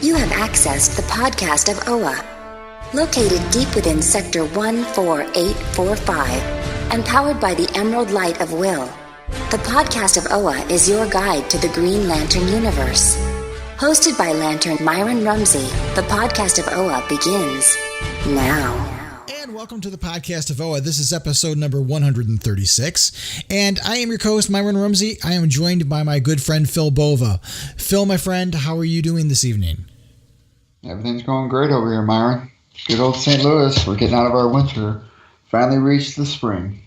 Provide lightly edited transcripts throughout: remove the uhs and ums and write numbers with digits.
You have accessed the podcast of OA. Located deep within Sector 14845 and powered by the Emerald Light of Will, the podcast of OA is your guide to the Green Lantern universe. Hosted by Lantern Myron Rumsey, the podcast of OA begins now. And welcome to the podcast of OA. This is episode number 136. And I am your co-host, Myron Rumsey. I am joined by my good friend, Phil Bova. Phil, my friend, how are you doing this evening? Everything's going great over here, Myron. Good old St. Louis. We're getting out of our winter. Finally reached the spring.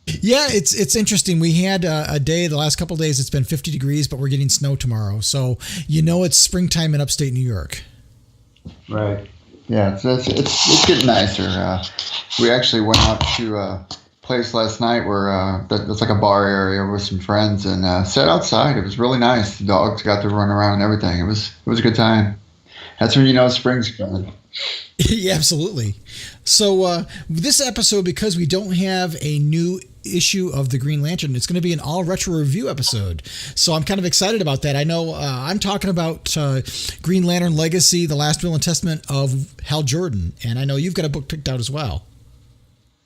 Yeah, it's interesting. We had a day, the last couple of days, it's been 50 degrees, but we're getting snow tomorrow. So, you know, it's springtime in upstate New York. Right. Yeah, it's getting nicer. We actually went out to a place last night where it's like a bar area with some friends and sat outside. It was really nice. The dogs got to run around and everything. It was a good time. That's when you know spring's coming. Yeah, absolutely. So this episode, because we don't have a new issue of the Green Lantern, it's going to be an all retro review episode. So I'm kind of excited about that. I know I'm talking about Green Lantern Legacy, The Last Will and Testament of Hal Jordan. And I know you've got a book picked out as well.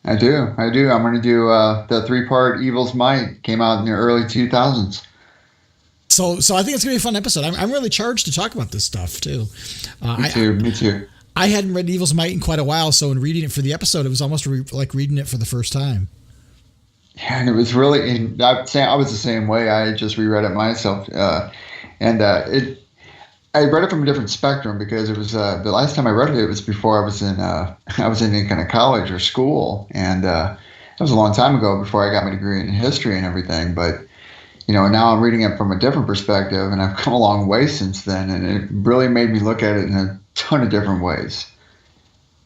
I do. I'm going to do the 3-part Evil's Might. Came out in the early 2000s. So I think it's going to be a fun episode. I'm really charged to talk about this stuff, too. Me too. I hadn't read Evil's Might in quite a while, so in reading it for the episode, it was almost like reading it for the first time. Yeah, and it was really, I was the same way. I just reread it myself. I read it from a different spectrum because it was, the last time I read it, it was before I was in any kind of college or school. And that was a long time ago before I got my degree in history and everything. But, you know, now I'm reading it from a different perspective, and I've come a long way since then. And it really made me look at it in a ton of different ways.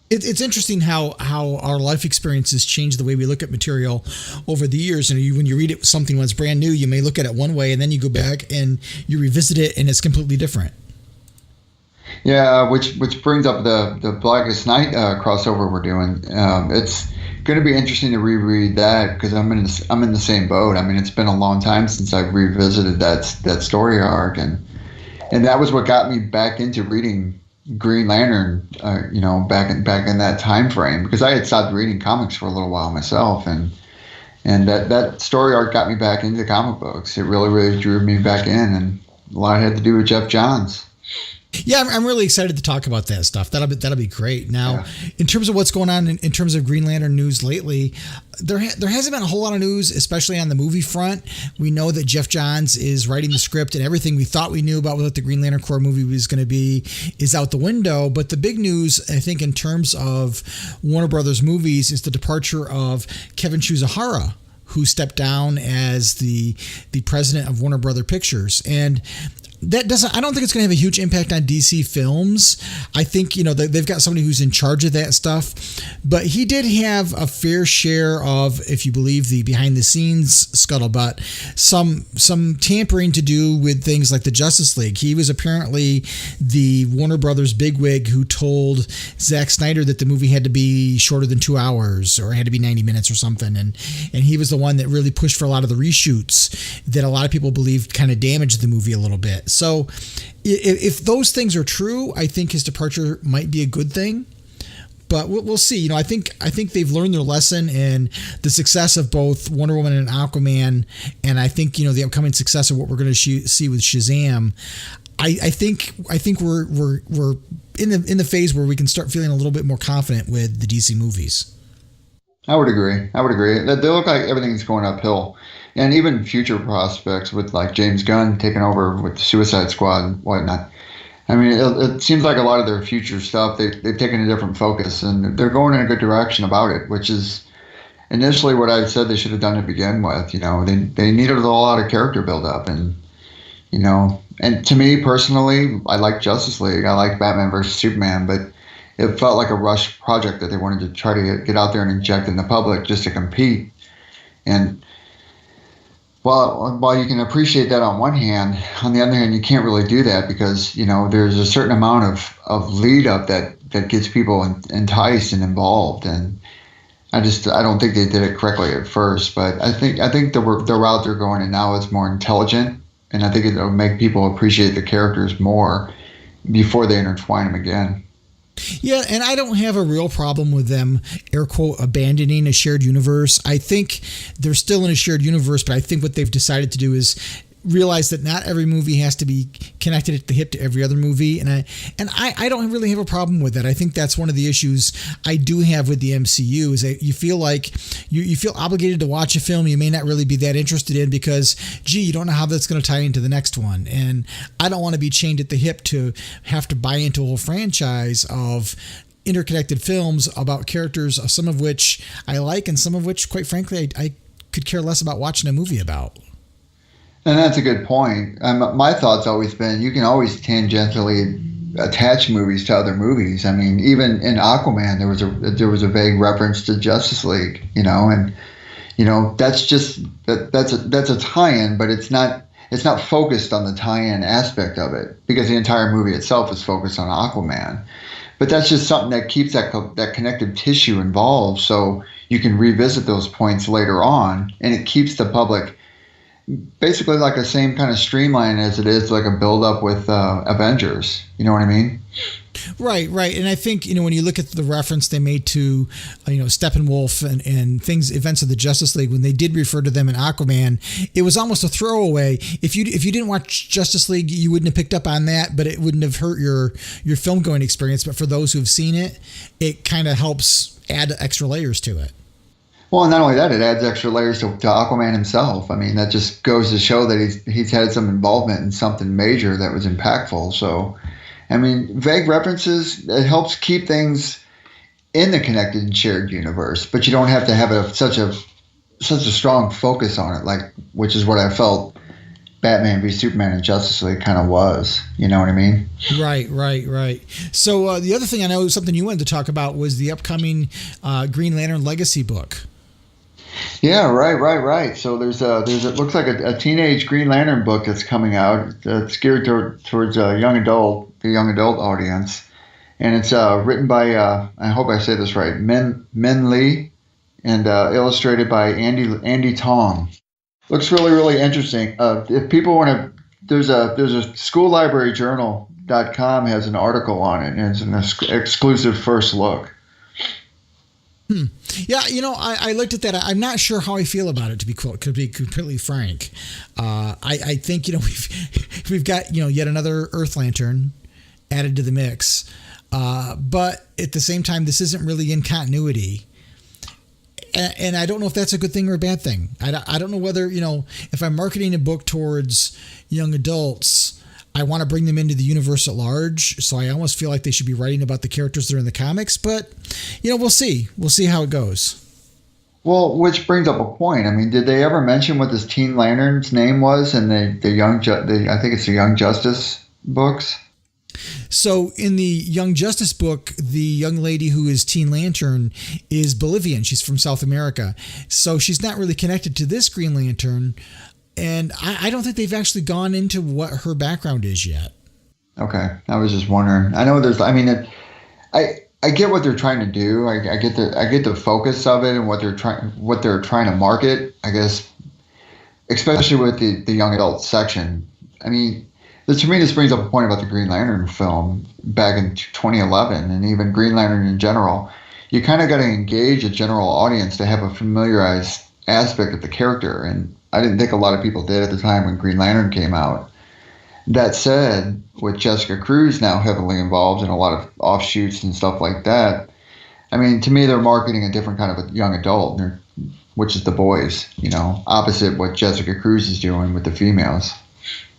It's interesting how our life experiences change the way we look at material over the years. And when you read it, something when it's brand new, you may look at it one way, and then you go back and you revisit it, and it's completely different. Yeah, which brings up the Blackest Night crossover we're doing. It's going to be interesting to reread that because I'm in the same boat. I mean, it's been a long time since I've revisited that story arc, and that was what got me back into reading Green Lantern, back in that time frame, because I had stopped reading comics for a little while myself, and that story arc got me back into comic books. It really, really drew me back in, and a lot had to do with Geoff Johns. Yeah, I'm really excited to talk about that stuff. That'll be great. Now, In terms of what's going on in terms of Green Lantern news lately, there hasn't been a whole lot of news, especially on the movie front. We know that Geoff Johns is writing the script, and everything we thought we knew about what the Green Lantern Corps movie was going to be is out the window. But the big news, I think, in terms of Warner Brothers movies is the departure of Kevin Chuzahara, who stepped down as the president of Warner Brother Pictures. And I don't think it's going to have a huge impact on DC films. I think, they've got somebody who's in charge of that stuff, but he did have a fair share of, if you believe the behind the scenes scuttlebutt, some tampering to do with things like the Justice League. He was apparently the Warner Brothers bigwig who told Zack Snyder that the movie had to be shorter than 2 hours or had to be 90 minutes or something. And he was the one that really pushed for a lot of the reshoots that a lot of people believed kind of damaged the movie a little bit. So if those things are true, I think his departure might be a good thing, but we'll see. I think they've learned their lesson in the success of both Wonder Woman and Aquaman. And I think, the upcoming success of what we're going to see with Shazam. I think we're in the phase where we can start feeling a little bit more confident with the DC movies. I would agree. They look like everything's going uphill. And even future prospects with like James Gunn taking over with the Suicide Squad and whatnot. I mean, it seems like a lot of their future stuff, they've taken a different focus, and they're going in a good direction about it, which is initially what I said they should have done to begin with. They needed a lot of character build-up, and to me personally, I like Justice League. I like Batman versus Superman, but it felt like a rush project that they wanted to try to get out there and inject in the public just to compete. And while you can appreciate that on one hand, on the other hand, you can't really do that because, there's a certain amount of lead up that gets people enticed and involved. And I don't think they did it correctly at first, but I think the route they're going in now is more intelligent, and I think it'll make people appreciate the characters more before they intertwine them again. Yeah, and I don't have a real problem with them, air quote, abandoning a shared universe. I think they're still in a shared universe, but I think what they've decided to do is realize that not every movie has to be connected at the hip to every other movie, and I don't really have a problem with that. I think that's one of the issues I do have with the MCU is that you feel like you feel obligated to watch a film you may not really be that interested in because, gee, you don't know how that's going to tie into the next one, and I don't want to be chained at the hip to have to buy into a whole franchise of interconnected films about characters, some of which I like and some of which, quite frankly, I could care less about watching a movie about. And that's a good point. My thought's always been you can always tangentially attach movies to other movies. I mean, even in Aquaman, there was a vague reference to Justice League, and that's just that's a tie-in, but it's not focused on the tie-in aspect of it because the entire movie itself is focused on Aquaman. But that's just something that keeps that connective tissue involved, so you can revisit those points later on, and it keeps the public basically like the same kind of streamline as it is like a build up with Avengers. You know what I mean? Right. And I think, when you look at the reference they made to, Steppenwolf and things, events of the Justice League, when they did refer to them in Aquaman, it was almost a throwaway. If you didn't watch Justice League, you wouldn't have picked up on that, but it wouldn't have hurt your film going experience. But for those who have seen it, it kind of helps add extra layers to it. Well, and not only that, it adds extra layers to Aquaman himself. I mean, that just goes to show that he's had some involvement in something major that was impactful. So, I mean, vague references, it helps keep things in the connected and shared universe, but you don't have to have such a strong focus on it, which is what I felt Batman v Superman and Justice League kind of was. You know what I mean? Right. So the other thing I know, something you wanted to talk about was the upcoming Green Lantern Legacy book. Yeah, right. So there's it looks like a teenage Green Lantern book that's coming out. It's geared towards the young adult audience, and it's written by I hope I say this right, Min Lee, and illustrated by Andy Tong. Looks really interesting. If people want to, there's a schoollibraryjournal.com has an article on it, and it's an exclusive first look. Yeah, I looked at that. I'm not sure how I feel about it, to be completely frank. I think, we've got, yet another Earth Lantern added to the mix. But at the same time, this isn't really in continuity. And I don't know if that's a good thing or a bad thing. I don't know whether, if I'm marketing a book towards young adults, I want to bring them into the universe at large, so I almost feel like they should be writing about the characters that are in the comics. But, we'll see. We'll see how it goes. Well, which brings up a point. I mean, did they ever mention what this Teen Lantern's name was in I think it's the Young Justice books? So in the Young Justice book, the young lady who is Teen Lantern is Bolivian. She's from South America. So she's not really connected to this Green Lantern. And I don't think they've actually gone into what her background is yet. Okay. I was just wondering. I know I get what they're trying to do. I get the focus of it and what they're trying to market, I guess, especially with the young adult section. I mean, to me, this brings up a point about the Green Lantern film back in 2011 and even Green Lantern in general. You kind of got to engage a general audience to have a familiarized aspect of the character, and I didn't think a lot of people did at the time when Green Lantern came out. That said, with Jessica Cruz now heavily involved in a lot of offshoots and stuff like that, I mean, to me, they're marketing a different kind of a young adult, which is the boys, opposite what Jessica Cruz is doing with the females.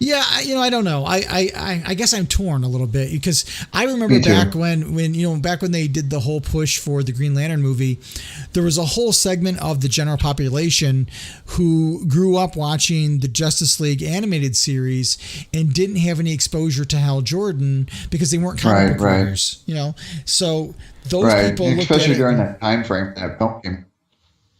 Yeah, I don't know. I guess I'm torn a little bit because I remember back when they did the whole push for the Green Lantern movie, there was a whole segment of the general population who grew up watching the Justice League animated series and didn't have any exposure to Hal Jordan because they weren't comic book readers, So those people looked especially at during that time frame that film came.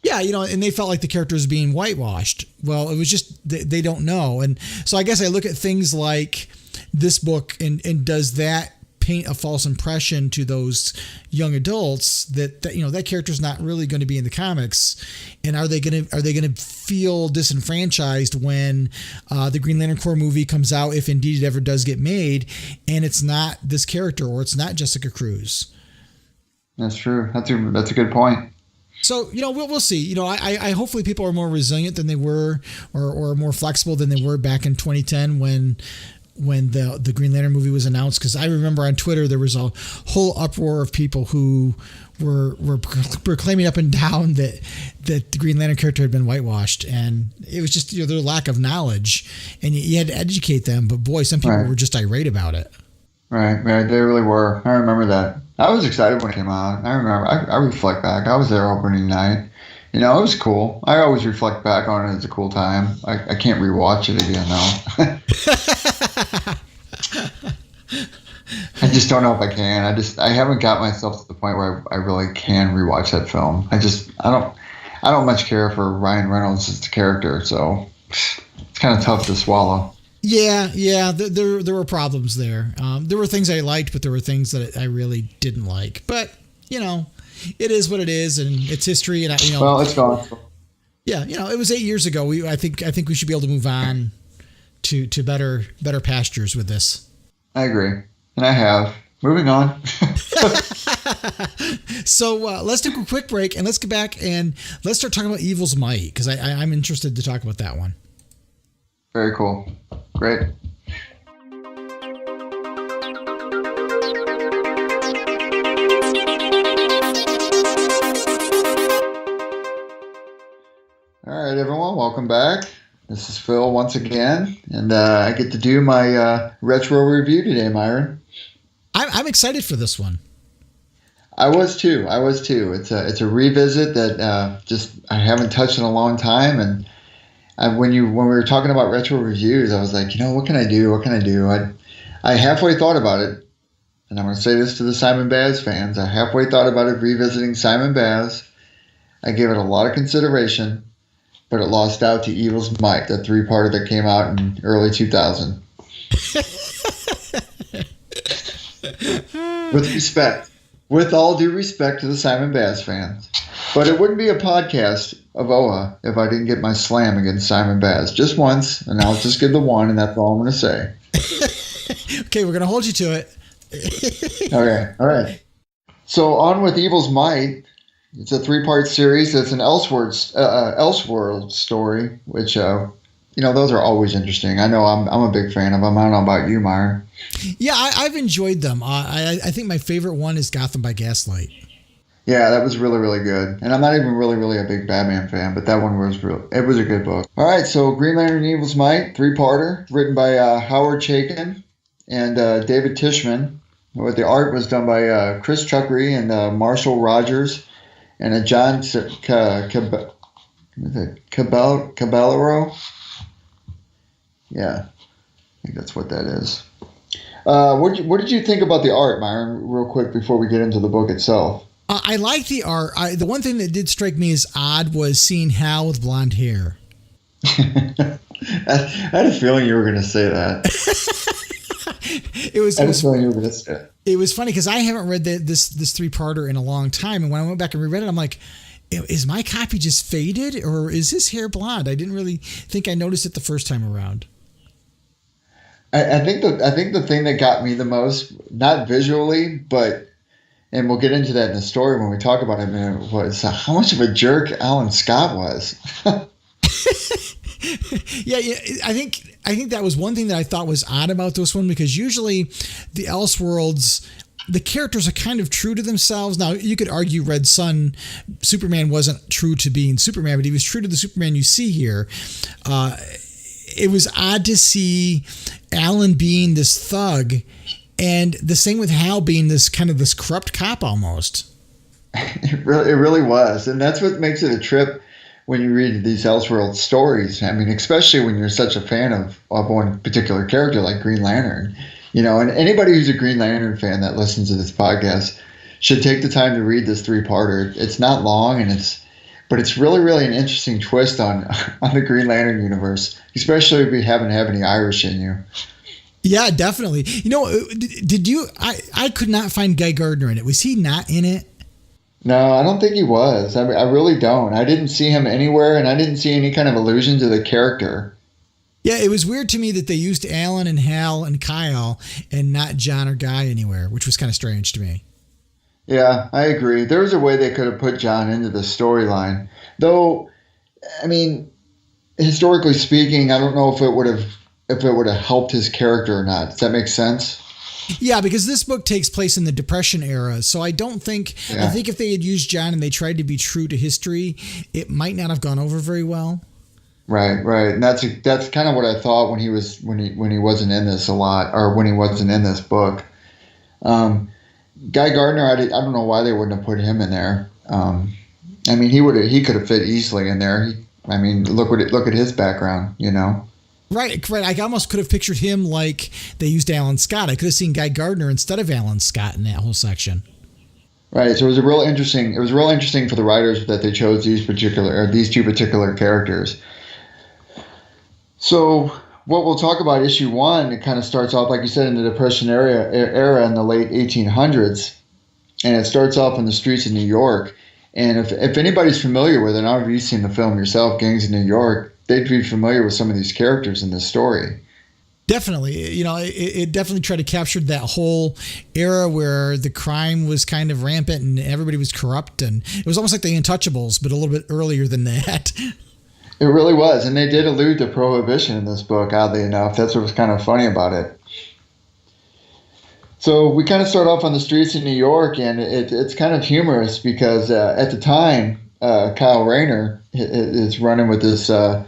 Yeah, and they felt like the character was being whitewashed. Well, it was just they don't know. And so I guess I look at things like this book and does that paint a false impression to those young adults that that character's not really going to be in the comics, and are they going to feel disenfranchised when the Green Lantern Corps movie comes out, if indeed it ever does get made, and it's not this character, or it's not Jessica Cruz? That's true. That's a good point. So, we'll see. I hopefully people are more resilient than they were, or more flexible than they were back in 2010 when the Green Lantern movie was announced. Because I remember on Twitter there was a whole uproar of people who were proclaiming up and down that the Green Lantern character had been whitewashed, and it was just their lack of knowledge, and you had to educate them. But boy, some people were just irate about it. Right, they really were. I remember that. I was excited when it came out. I remember. I reflect back. I was there opening night. It was cool. I always reflect back on it as a cool time. I can't rewatch it again though. I just don't know if I can. I haven't got myself to the point where I really can rewatch that film. I don't much care for Ryan Reynolds as the character, so it's kind of tough to swallow. Yeah. There were problems there. There were things I liked, but there were things that I really didn't like. But it is what it is, and it's history. And well, it's gone. Yeah, it was 8 years ago. I think we should be able to move on to better pastures with this. I agree, and I have. Moving on. So let's take a quick break, and let's get back and let's start talking about Evil's Might, because I'm interested to talk about that one. Very cool. Great. All right, everyone, welcome back. This is Phil once again, and I get to do my retro review today, Myron. I'm excited for this one. I was too. It's a revisit that I haven't touched in a long time, and when we were talking about retro reviews, I was like, what can I do? I halfway thought about it, and I'm going to say this to the Simon Baz fans. I halfway thought about it revisiting Simon Baz. I gave it a lot of consideration, but it lost out to Evil's Might, the 3-parter that came out in early 2000. With all due respect to the Simon Baz fans. But it wouldn't be a podcast of OA if I didn't get my slam against Simon Baz just once, and I'll just give the one, and that's all I'm going to say. Okay, we're going to hold you to it. Okay, all right. So on with Evil's Might. It's a 3-part series. It's an Elseworld story, which those are always interesting. I know I'm a big fan of them. I don't know about you, Myron. Yeah, I've enjoyed them. I think my favorite one is Gotham by Gaslight. Yeah, that was really, really good. And I'm not even really, really a big Batman fan, but that one was it was a good book. All right, so Green Lantern Evil's Might, 3-parter, written by Howard Chaykin and David Tishman. The art was done by Chris Chuckery and Marshall Rogers and John Caballero. Yeah, I think that's what that is. What did you think about the art, Myron, real quick, before we get into the book itself? I like the art. The one thing that did strike me as odd was seeing Hal with blonde hair. I had a feeling you were going to say that. It was funny because I haven't read this 3-parter in a long time, and when I went back and reread it, I'm like, is my copy just faded, or is his hair blonde? I didn't really think I noticed it the first time around. I think the thing that got me the most, not visually, but, and we'll get into that in the story when we talk about it in a minute, was how much of a jerk Alan Scott was. Yeah, I think that was one thing that I thought was odd about this one, because usually the Elseworlds, the characters are kind of true to themselves. Now, you could argue Red Sun, Superman wasn't true to being Superman, but he was true to the Superman you see here. It was odd to see Alan being this thug, and the same with Hal being this corrupt cop almost. It really was, and that's what makes it a trip when you read these Elseworld stories. I mean, especially when you're such a fan of one particular character like Green Lantern, and anybody who's a Green Lantern fan that listens to this podcast should take the time to read this 3-parter. It's not long, but it's really, really an interesting twist on the Green Lantern universe, especially if you haven't have any Irish in you. Yeah, definitely. Did you? I could not find Guy Gardner in it. Was he not in it? No, I don't think he was. I really don't. I didn't see him anywhere, and I didn't see any kind of allusion to the character. Yeah, it was weird to me that they used Alan and Hal and Kyle and not John or Guy anywhere, which was kind of strange to me. Yeah, I agree. There was a way they could have put John into the storyline. Though, I mean, historically speaking, I don't know if it would have helped his character or not. Does that make sense? Yeah, because this book takes place in the Depression era, so I think if they had used John and they tried to be true to history, it might not have gone over very well. Right, and that's kind of what I thought when he wasn't in this a lot, or when he wasn't in this book. Guy Gardner, I don't know why they wouldn't have put him in there. I mean, he could have fit easily in there. Look at his background, Right. I almost could have pictured him like they used Alan Scott. I could have seen Guy Gardner instead of Alan Scott in that whole section. Right. So it was real interesting for the writers that they chose these two particular characters. So what we'll talk about, issue 1, it kind of starts off, like you said, in the Depression era in the late 1800s, and it starts off in the streets of New York. And if anybody's familiar with it, I don't know if you've seen the film yourself, Gangs of New York, they'd be familiar with some of these characters in this story. Definitely. It definitely tried to capture that whole era where the crime was kind of rampant and everybody was corrupt. And it was almost like the Untouchables, but a little bit earlier than that. It really was. And they did allude to prohibition in this book, oddly enough. That's what was kind of funny about it. So we kind of start off on the streets of New York, and it's kind of humorous because at the time, Kyle Rayner is running with this, what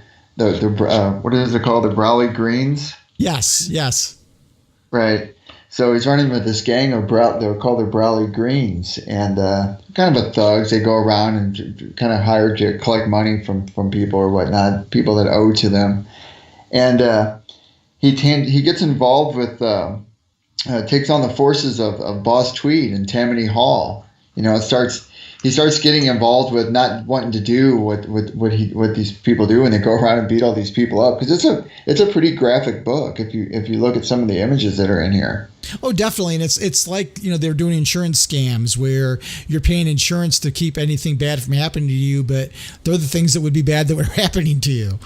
is it called? The Brawley Greens? Yes. Right. So he's running with this gang of they're called the Brawley Greens, and kind of a thugs. They go around and kind of hire to collect money from people or whatnot, people that owe to them. And he gets involved with, takes on the forces of Boss Tweed and Tammany Hall. He starts getting involved with not wanting to do what these people do, and they go around and beat all these people up, because it's a pretty graphic book if you look at some of the images that are in here. Oh, definitely. And it's like, they're doing insurance scams where you're paying insurance to keep anything bad from happening to you, but they're the things that would be bad that were happening to you.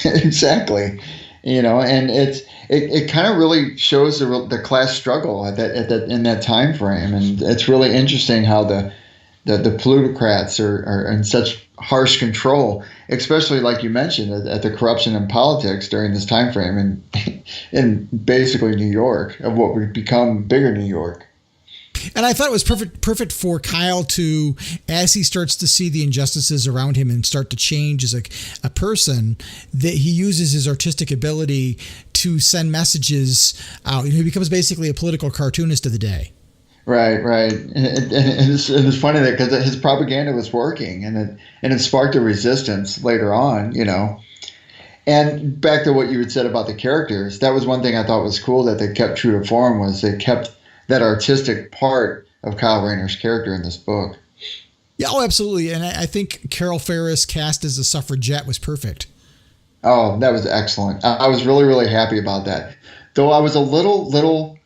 Exactly. And it kind of really shows the class struggle in that time frame, and it's really interesting how the plutocrats are in such harsh control, especially like you mentioned at the corruption in politics during this time frame, and in basically New York, of what would become bigger New York. And I thought it was perfect for Kyle to, as he starts to see the injustices around him and start to change as a person, that he uses his artistic ability to send messages out. He becomes basically a political cartoonist of the day. Right. And it's funny that because his propaganda was working, and it sparked a resistance later on, And back to what you had said about the characters, that was one thing I thought was cool that they kept true to form, was they kept that artistic part of Kyle Rayner's character in this book. Yeah, absolutely. And I think Carol Ferris cast as a suffragette was perfect. Oh, that was excellent. I was really, really happy about that. Though I was a little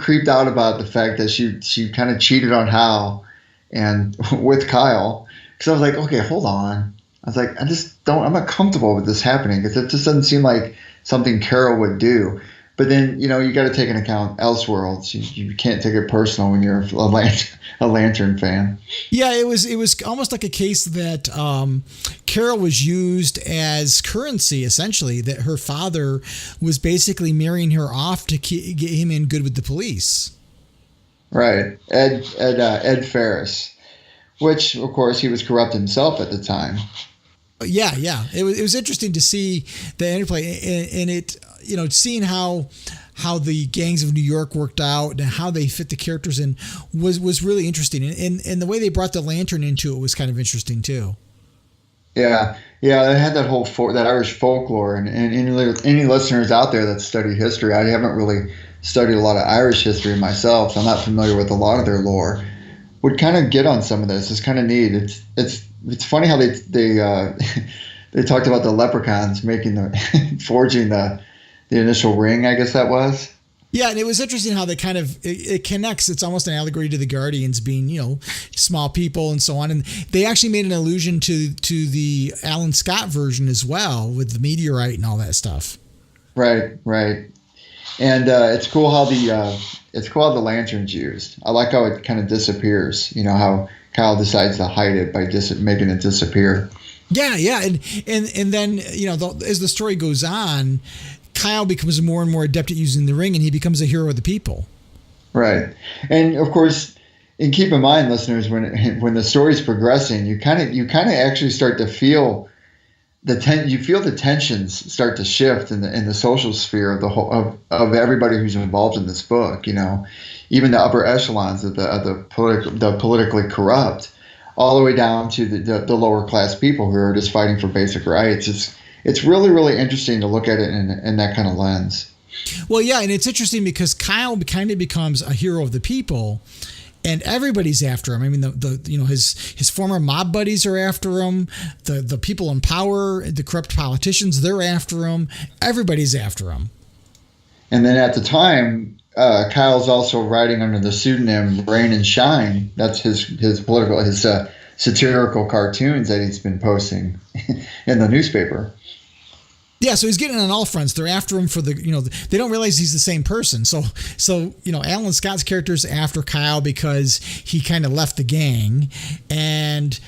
creeped out about the fact that she kind of cheated on Hal and with Kyle, because I was like, okay, hold on. I was like, I'm not comfortable with this happening, because it just doesn't seem like something Carol would do. But then, you got to take into account Elseworlds. You can't take it personal when you're a Lantern fan. Yeah, it was almost like a case that Carol was used as currency, essentially, that her father was basically marrying her off to get him in good with the police. Right. Ed Ferris, which, of course, he was corrupt himself at the time. Yeah. It was interesting to see the interplay, and it, seeing how the gangs of New York worked out and how they fit the characters in was really interesting. And the way they brought the Lantern into it was kind of interesting too. Yeah. They had that whole that Irish folklore, and any listeners out there that study history, I haven't really studied a lot of Irish history myself, so I'm not familiar with a lot of their lore, would kind of get on some of this. It's kind of neat. It's funny how they talked about the leprechauns forging the initial ring, I guess that was. Yeah, and it was interesting how they kind of it connects. It's almost an allegory to the Guardians being, small people and so on. And they actually made an allusion to the Alan Scott version as well with the meteorite and all that stuff. Right. And it's cool how the lantern's used. I like how it kind of disappears. How Kyle decides to hide it by making it disappear. Yeah, and then as the story goes on, Kyle becomes more and more adept at using the ring, and he becomes a hero of the people. Right, and of course, and keep in mind, listeners, when the story's progressing, you kind of actually start to feel the tensions start to shift in the social sphere of the whole of everybody who's involved in this book. Even the upper echelons of the politically corrupt, all the way down to the lower class people who are just fighting for basic rights. It's really, really interesting to look at it in that kind of lens. Well, yeah, and it's interesting because Kyle kind of becomes a hero of the people, and everybody's after him. I mean, his former mob buddies are after him. The people in power, the corrupt politicians, they're after him. Everybody's after him. And then at the time, Kyle's also writing under the pseudonym Rain and Shine. That's his satirical cartoons that he's been posting in the newspaper. Yeah, so he's getting on all fronts. They're after him for they don't realize he's the same person. So Alan Scott's character's after Kyle because he kind of left the gang, and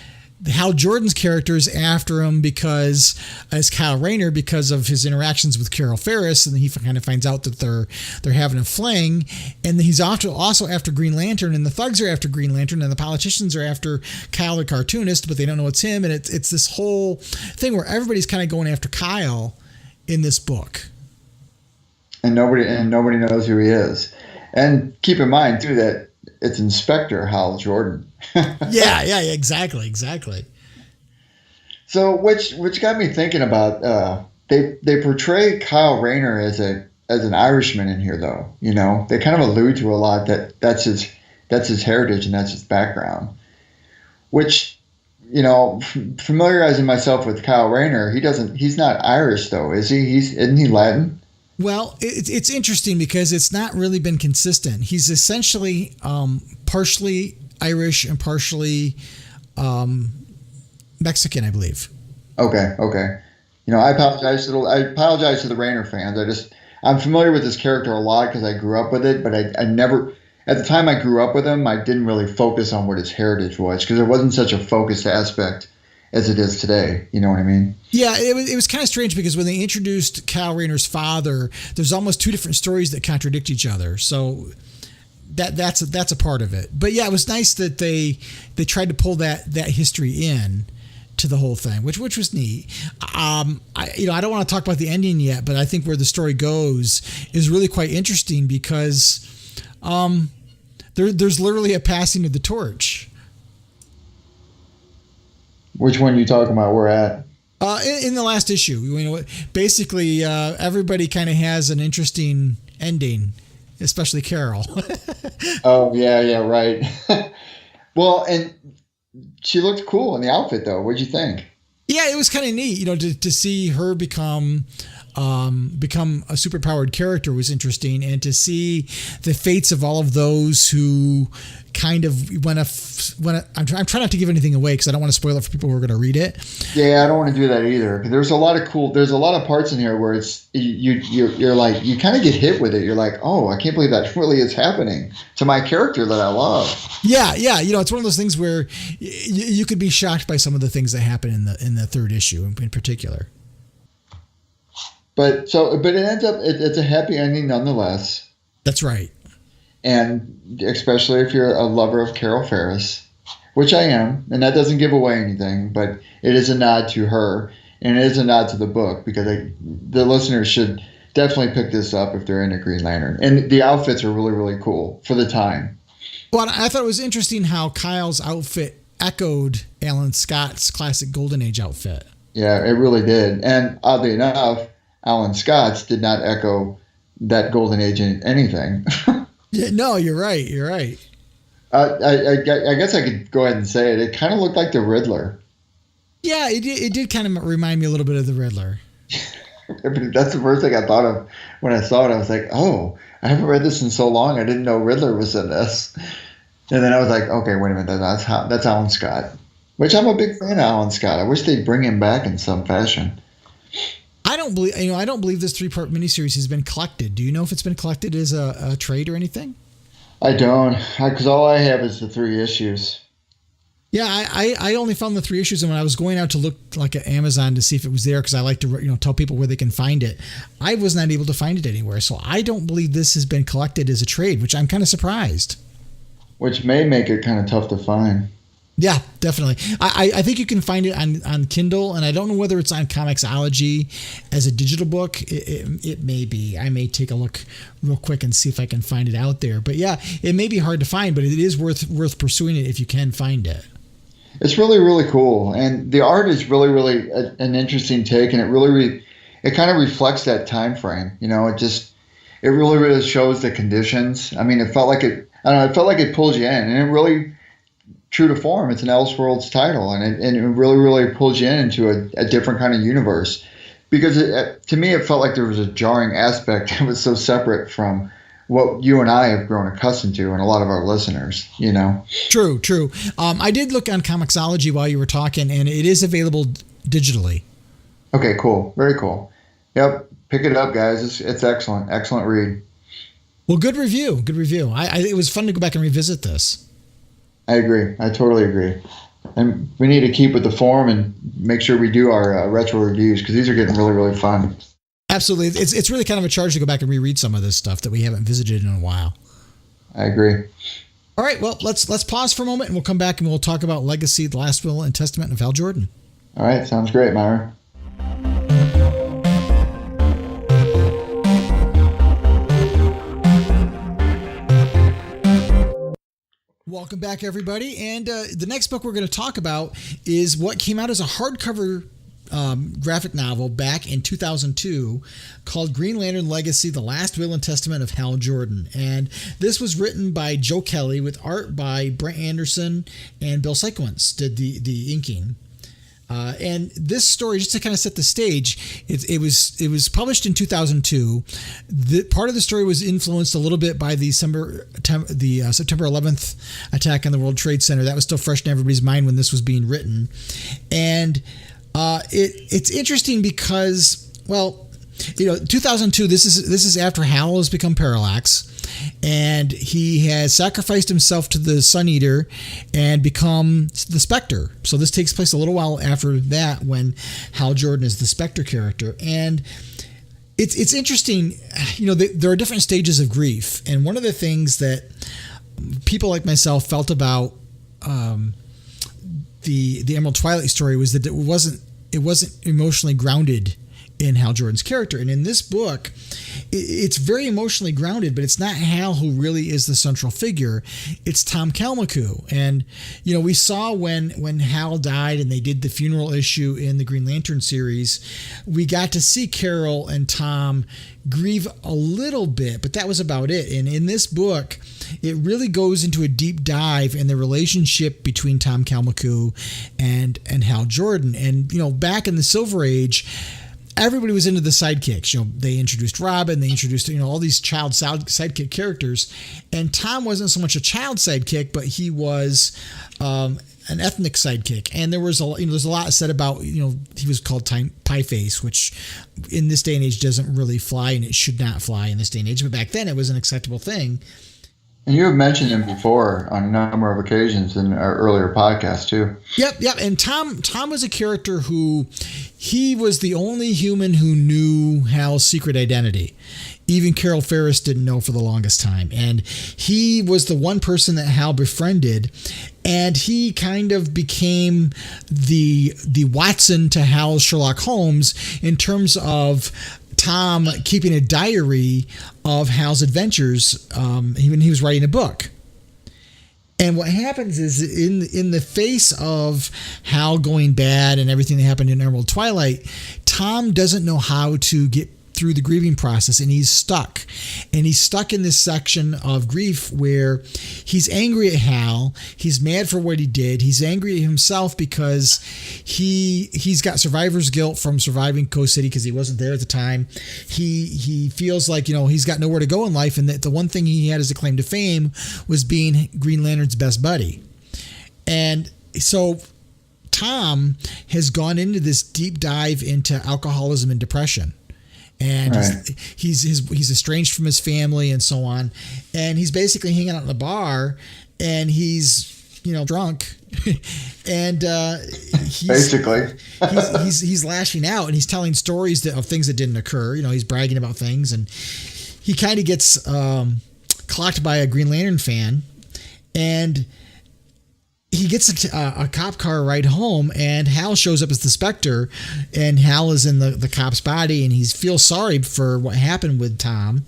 Hal Jordan's character is after him as Kyle Rayner because of his interactions with Carol Ferris, and he kind of finds out that they're having a fling, and he's also after Green Lantern, and the thugs are after Green Lantern, and the politicians are after Kyle the cartoonist, but they don't know it's him, and it's this whole thing where everybody's kind of going after Kyle in this book, and nobody knows who he is. And keep in mind too that it's Inspector Hal Jordan. yeah, exactly. So, which got me thinking about they portray Kyle Rayner as an Irishman in here, though. They kind of allude to a lot that's his heritage and that's his background. Which, familiarizing myself with Kyle Rayner, he's not Irish though, is he? Isn't he Latin? Well, it's interesting because it's not really been consistent. He's essentially partially Irish and partially Mexican, I believe. Okay. I apologize to the Rayner fans. I'm familiar with this character a lot because I grew up with it, but I never, at the time I grew up with him, I didn't really focus on what his heritage was because there wasn't such a focused aspect as it is today. You know what I mean? Yeah, it was kind of strange because when they introduced Kyle Rayner's father, there's almost two different stories that contradict each other. So that's a part of it. But yeah, it was nice that they tried to pull that history in to the whole thing, which was neat. I don't want to talk about the ending yet, but I think where the story goes is really quite interesting because there's literally a passing of the torch. Which one are you talking about? We're at in the last issue. Basically, everybody kind of has an interesting ending, especially Carol. Oh yeah, right. Well, and she looked cool in the outfit, though. What'd you think? Yeah, it was kind of neat. To see her become a superpowered character was interesting, and to see the fates of all of those who kind of I'm trying not to give anything away because I don't want to spoil it for people who are going to read it. Yeah, I don't want to do that either. There's a lot of parts in here where it's you're like, you kind of get hit with it. You're like, oh, I can't believe that really is happening to my character that I love. Yeah. It's one of those things where you could be shocked by some of the things that happen in the third issue in particular. But it ends up it's a happy ending nonetheless. That's right. And especially if you're a lover of Carol Ferris, which I am, and that doesn't give away anything, but it is a nod to her, and it is a nod to the book because the listeners should definitely pick this up if they're into Green Lantern. And the outfits are really, really cool for the time. Well, I thought it was interesting how Kyle's outfit echoed Alan Scott's classic Golden Age outfit. Yeah, it really did. And oddly enough, Alan Scott's did not echo that Golden Age in anything. Yeah, no, you're right. I guess I could go ahead and say it. It kind of looked like the Riddler. Yeah, it did kind of remind me a little bit of the Riddler. That's the first thing I thought of when I saw it. I was like, oh, I haven't read this in so long. I didn't know Riddler was in this. And then I was like, okay, wait a minute. That's Alan Scott, which I'm a big fan of Alan Scott. I wish they'd bring him back in some fashion. I don't believe this 3-part miniseries has been collected. Do you know if it's been collected as a trade or anything? I don't, because all I have is the 3 issues. Yeah, I only found the 3 issues, and when I was going out to look like at Amazon to see if it was there, because I like to tell people where they can find it, I was not able to find it anywhere. So I don't believe this has been collected as a trade, which I'm kind of surprised. Which may make it kind of tough to find. Yeah, definitely. I think you can find it on Kindle, and I don't know whether it's on Comixology as a digital book. It may be. I may take a look real quick and see if I can find it out there. But yeah, it may be hard to find, but it is worth pursuing it if you can find it. It's really, really cool. And the art is really, really an interesting take, and it kind of reflects that time frame. It really, really shows the conditions. I mean, it felt like it pulls you in, and it really, true to form, it's an Elseworlds title, and it really, really pulls you into a different kind of universe. Because to me, it felt like there was a jarring aspect that was so separate from what you and I have grown accustomed to, and a lot of our listeners, True. I did look on Comixology while you were talking, and it is available digitally. Okay, cool. Very cool. Yep. Pick it up, guys. It's excellent. Excellent read. Well, good review. It was fun to go back and revisit this. I agree. I totally agree. And we need to keep with the form and make sure we do our retro reviews, because these are getting really, really fun. Absolutely. It's really kind of a charge to go back and reread some of this stuff that we haven't visited in a while. I agree. All right. Well, let's pause for a moment, and we'll come back and we'll talk about Legacy, The Last Will and Testament of Hal Jordan. All right. Sounds great, Myron. Welcome back, everybody. And the next book we're going to talk about is what came out as a hardcover graphic novel back in 2002 called Green Lantern Legacy, The Last Will and Testament of Hal Jordan. And this was written by Joe Kelly with art by Brent Anderson, and Bill Sienkiewicz did the inking. And this story, just to kind of set the stage, it was published in 2002. Part of the story was influenced a little bit by the September 11th attack on the World Trade Center. That was still fresh in everybody's mind when this was being written. And it's interesting because, 2002, this is after Hal has become Parallax, and he has sacrificed himself to the Sun Eater and become the Spectre. So this takes place a little while after that, when Hal Jordan is the Spectre character. And it's interesting, there are different stages of grief. And one of the things that people like myself felt about the Emerald Twilight story was that it wasn't emotionally grounded in Hal Jordan's character. And in this book, it's very emotionally grounded, but it's not Hal who really is the central figure. It's Tom Kalmaku. And, we saw when Hal died and they did the funeral issue in the Green Lantern series, we got to see Carol and Tom grieve a little bit, but that was about it. And in this book, it really goes into a deep dive in the relationship between Tom Kalmaku and Hal Jordan. And, back in the Silver Age, everybody was into the sidekicks. They introduced Robin, they introduced, all these child sidekick characters. And Tom wasn't so much a child sidekick, but he was an ethnic sidekick. And there was there's a lot said about, he was called Pie Face, which in this day and age doesn't really fly, and it should not fly in this day and age. But back then it was an acceptable thing. And you have mentioned him before on a number of occasions in our earlier podcast too. Yep. And Tom was a character who, he was the only human who knew Hal's secret identity. Even Carol Ferris didn't know for the longest time. And he was the one person that Hal befriended. And he kind of became the Watson to Hal's Sherlock Holmes in terms of Tom keeping a diary of Hal's adventures when he was writing a book. And what happens is, in the face of Hal going bad and everything that happened in Emerald Twilight, Tom doesn't know how to get through the grieving process, and he's stuck. And he's stuck in this section of grief where he's angry at Hal. He's mad for what he did. He's angry at himself because he's got survivor's guilt from surviving Coast City because he wasn't there at the time. He feels like, he's got nowhere to go in life, and that the one thing he had as a claim to fame was being Green Lantern's best buddy. And so Tom has gone into this deep dive into alcoholism and depression. And right. he's estranged from his family and so on. And he's basically hanging out in the bar, and he's, drunk. And he's lashing out, and he's telling stories of things that didn't occur. He's bragging about things, and he kind of gets clocked by a Green Lantern fan, and he gets a cop car ride home, and Hal shows up as the Spectre, and Hal is in the cop's body, and he feels sorry for what happened with Tom.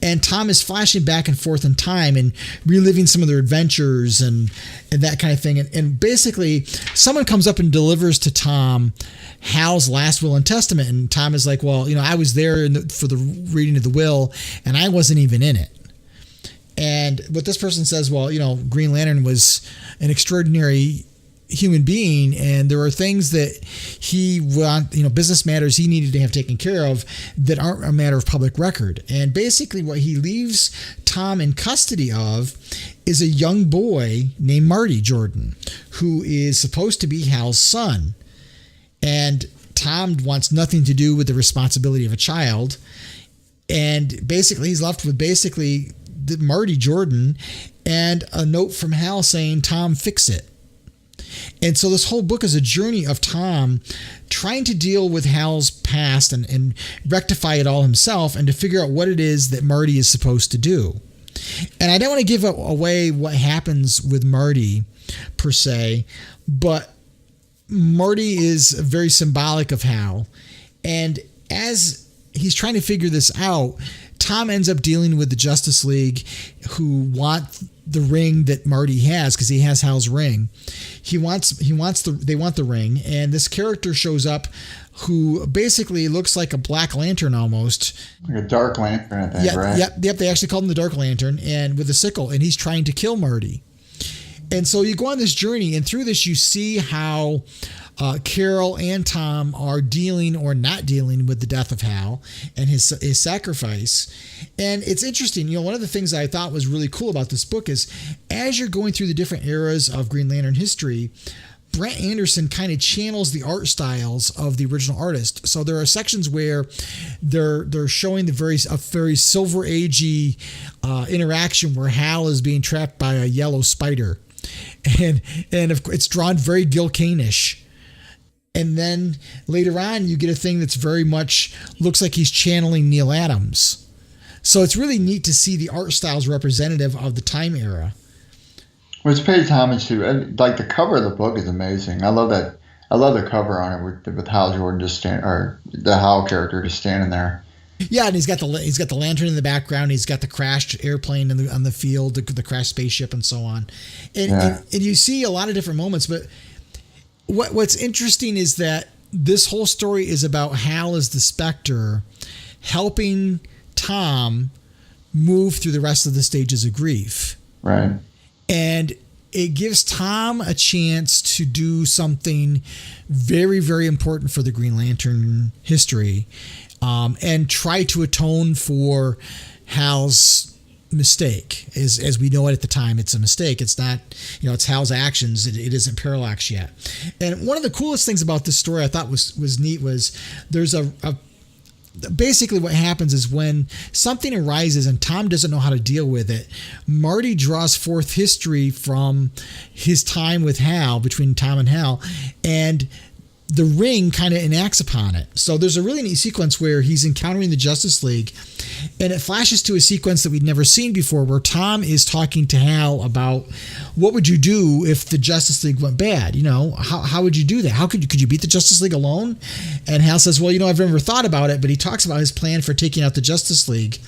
And Tom is flashing back and forth in time and reliving some of their adventures and that kind of thing. And basically, someone comes up and delivers to Tom Hal's last will and testament, and Tom is like, well, I was there for the reading of the will, and I wasn't even in it. And what this person says, well, Green Lantern was an extraordinary human being, and there are things that business matters he needed to have taken care of that aren't a matter of public record. And basically what he leaves Tom in custody of is a young boy named Marty Jordan, who is supposed to be Hal's son. And Tom wants nothing to do with the responsibility of a child. And basically he's left with Marty Jordan and a note from Hal saying, Tom, fix it. And so this whole book is a journey of Tom trying to deal with Hal's past and rectify it all himself, and to figure out what it is that Marty is supposed to do. And I don't want to give away what happens with Marty per se, but Marty is very symbolic of Hal. And as he's trying to figure this out, Tom ends up dealing with the Justice League, who want the ring that Marty has because he has Hal's ring. They want the ring, and this character shows up who basically looks like a Black Lantern almost. Like a Dark Lantern, I think, right? Yep. They actually called him the Dark Lantern, and with a sickle, and he's trying to kill Marty. And so you go on this journey, and through this you see how Carol and Tom are dealing or not dealing with the death of Hal and his sacrifice. And it's interesting, one of the things I thought was really cool about this book is, as you're going through the different eras of Green Lantern history, Brent Anderson kind of channels the art styles of the original artist. So there are sections where they're showing a very Silver Agey interaction where Hal is being trapped by a yellow spider, and it's drawn very Gil Kane-ish. And then later on, you get a thing that's very much looks like he's channeling Neil Adams. So it's really neat to see the art styles representative of the time era. Well, it's paid homage to, like, the cover of the book is amazing. I love that. I love the cover on it with Hal Jordan or the Hal character just standing there. Yeah, and he's got the lantern in the background. He's got the crashed airplane on the field, the crashed spaceship, and so on. And you see a lot of different moments, but what's interesting is that this whole story is about Hal as the Spectre helping Tom move through the rest of the stages of grief. Right. And it gives Tom a chance to do something very, very important for the Green Lantern history, and try to atone for Hal's mistake. As we know it at the time, it's a mistake. It's not, it's Hal's actions. It isn't Parallax yet. And one of the coolest things about this story I thought was neat was there's basically what happens is when something arises and Tom doesn't know how to deal with it, Marty draws forth history from his time with Hal, between Tom and Hal, and the ring kind of enacts upon it. So there's a really neat sequence where he's encountering the Justice League, and it flashes to a sequence that we'd never seen before, where Tom is talking to Hal about what would you do if the Justice League went bad? How would you do that? Could you beat the Justice League alone? And Hal says, well, I've never thought about it, but he talks about his plan for taking out the Justice League.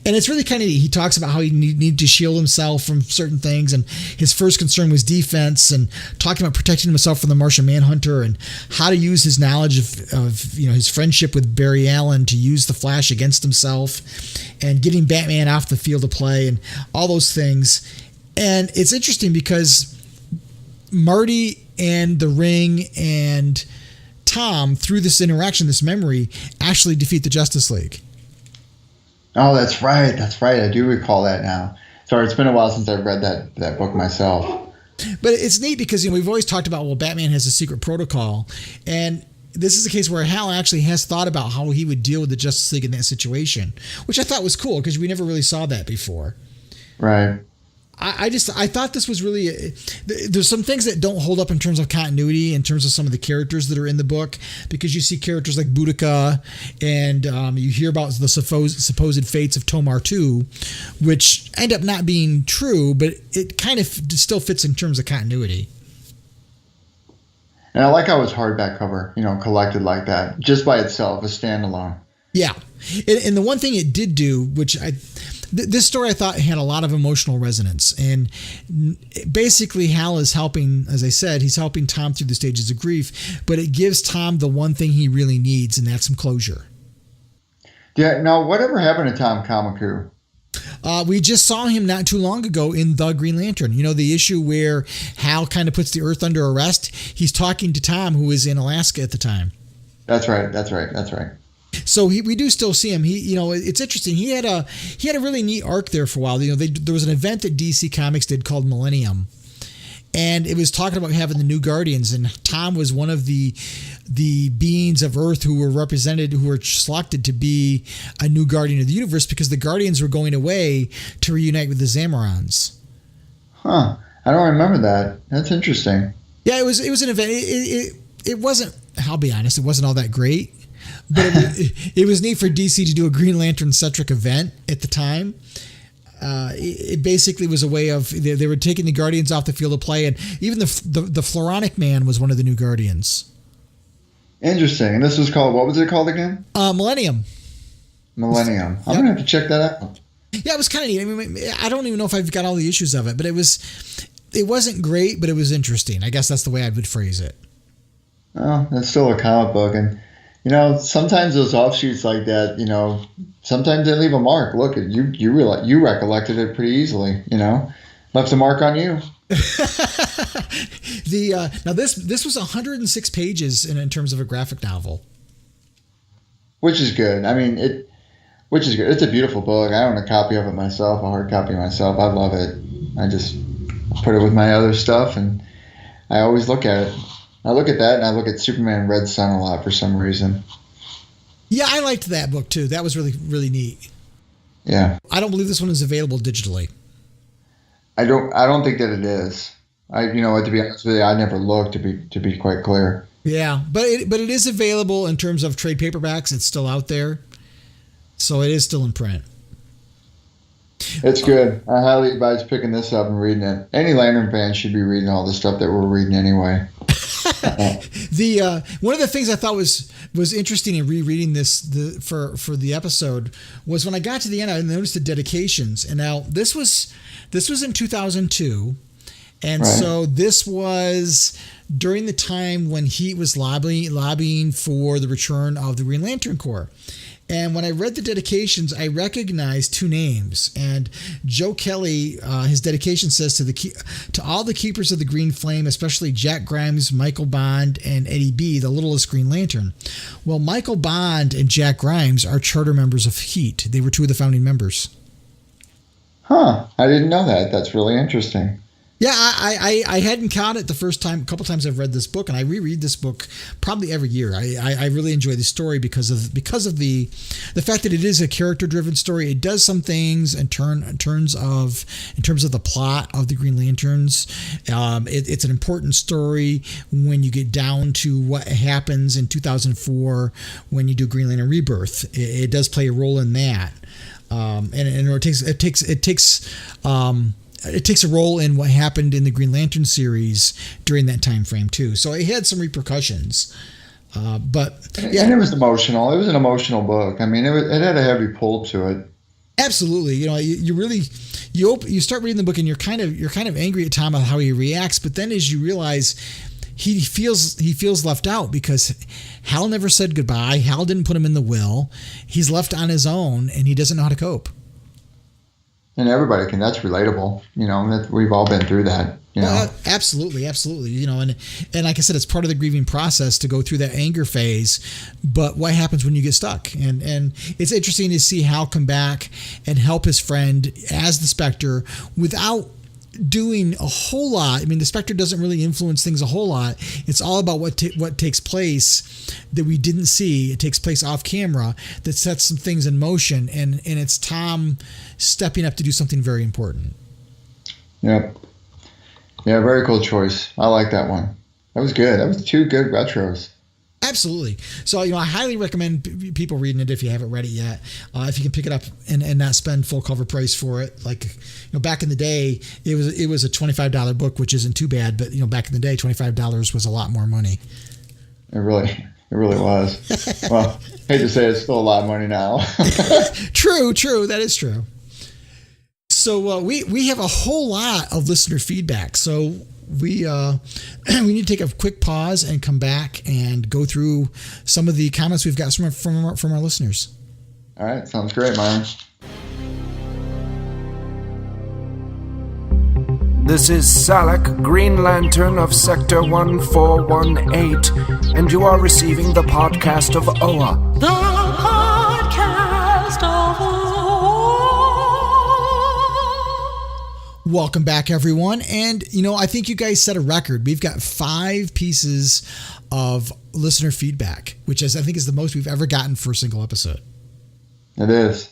And it's really kind of neat. He talks about how he needed to shield himself from certain things, and his first concern was defense, and talking about protecting himself from the Martian Manhunter, and how to use his knowledge of his friendship with Barry Allen to use the Flash against himself, and getting Batman off the field of play, and all those things. And it's interesting because Marty and the Ring and Tom, through this interaction, this memory, actually defeat the Justice League. Oh, that's right. That's right. I do recall that now. Sorry, it's been a while since I've read that book myself. But it's neat because we've always talked about, well, Batman has a secret protocol, and this is a case where Hal actually has thought about how he would deal with the Justice League in that situation, which I thought was cool because we never really saw that before. Right. I thought this was really, there's some things that don't hold up in terms of continuity, in terms of some of the characters that are in the book, because you see characters like Boudica, and you hear about the supposed fates of Tomar 2, which end up not being true, but it kind of still fits in terms of continuity. And I like how it's hardback cover, collected like that, just by itself, a standalone. Yeah. And the one thing it did do, which this story I thought had a lot of emotional resonance, and basically Hal is helping, as I said, he's helping Tom through the stages of grief, but it gives Tom the one thing he really needs, and that's some closure. Yeah. Now, whatever happened to Tom Kamaku? We just saw him not too long ago in The Green Lantern. The issue where Hal kind of puts the Earth under arrest. He's talking to Tom, who was in Alaska at the time. That's right. So we do still see him. It's interesting. He had a really neat arc there for a while. There was an event that DC Comics did called Millennium, and it was talking about having the New Guardians, and Tom was one of the beings of Earth who were selected to be a new Guardian of the Universe because the Guardians were going away to reunite with the Zamorans. Huh. I don't remember that. That's interesting. Yeah, it was an event. It wasn't, I'll be honest, it wasn't all that great. But it was neat for DC to do a Green Lantern-centric event at the time. It basically was a way of, they were taking the Guardians off the field of play, and even the Floronic Man was one of the new Guardians. Interesting. And this was called, what was it called again? Millennium. I'm going to have to check that out. Yeah, it was kind of neat. I mean, I don't even know if I've got all the issues of it, but it wasn't great, but it was interesting. I guess that's the way I would phrase it. Oh, that's still a comic book. And, sometimes those offshoots like that, sometimes they leave a mark. Look, you realize you recollected it pretty easily, left a mark on you. Now this was 106 pages in terms of a graphic novel, which is good. I mean, which is good. It's a beautiful book. I own a copy of it myself, a hard copy myself. I love it. I just put it with my other stuff, and I always look at it. I look at that, and I look at Superman Red Sun a lot for some reason. Yeah, I liked that book too. That was really, really neat. Yeah. I don't believe this one is available digitally. I don't think that it is. To be honest with you, I never looked, to be quite clear. Yeah, but it is available in terms of trade paperbacks. It's still out there, so it is still in print. It's good. I highly advise picking this up and reading it. Any Lantern fan should be reading all the stuff that we're reading anyway. One of the things I thought was interesting in rereading this for the episode was when I got to the end, I noticed the dedications. And now this was in 2002, and right. So this was during the time when he was lobbying for the return of the Green Lantern Corps. And when I read the dedications, I recognized two names. And Joe Kelly, his dedication says to all the keepers of the Green Flame, especially Jack Grimes, Michael Bond, and Eddie B., the littlest Green Lantern. Well, Michael Bond and Jack Grimes are charter members of HEAT. They were two of the founding members. Huh. I didn't know that. That's really interesting. Yeah, I hadn't caught it the first time. A couple times I've read this book, and I reread this book probably every year. I really enjoy the story because of the fact that it is a character-driven story. It does some things in terms of the plot of the Green Lanterns. It's an important story when you get down to what happens in 2004 when you do Green Lantern Rebirth. It does play a role in that, and it takes a role in what happened in the Green Lantern series during that time frame too. So it had some repercussions, but yeah. And it was emotional. It was an emotional book. I mean, it had a heavy pull to it. Absolutely. You start reading the book and you're kind of angry at Tom on how he reacts, but then as you realize he feels left out because Hal never said goodbye. Hal didn't put him in the will. He's left on his own and he doesn't know how to cope. And everybody can. That's relatable. That we've all been through that. Well, absolutely. And like I said, it's part of the grieving process to go through that anger phase. But what happens when you get stuck? And it's interesting to see Hal come back and help his friend as the Spectre without doing a whole lot. I mean, the Spectre doesn't really influence things a whole lot. It's all about what takes place that we didn't see. It takes place off camera that sets some things in motion, and it's Tom stepping up to do something very important. Yep. Yeah, very cool choice. I like that one. That was good. That was 2 good retros. Absolutely. So, I highly recommend people reading it if you haven't read it yet. If you can pick it up and not spend full cover price for it. Like, back in the day, it was a $25 book, which isn't too bad. But, back in the day, $25 was a lot more money. It really was. Well, hate to say it's still a lot of money now. True. That is true. So we have a whole lot of listener feedback. So we need to take a quick pause and come back and go through some of the comments we've got from our listeners. All right, sounds great, Myron. This is Salak, Green Lantern of Sector 1418, and you are receiving the podcast of Oa. The podcast of Oa. Welcome back, everyone. And, I think you guys set a record. We've got 5 pieces of listener feedback, which I think is the most we've ever gotten for a single episode. It is.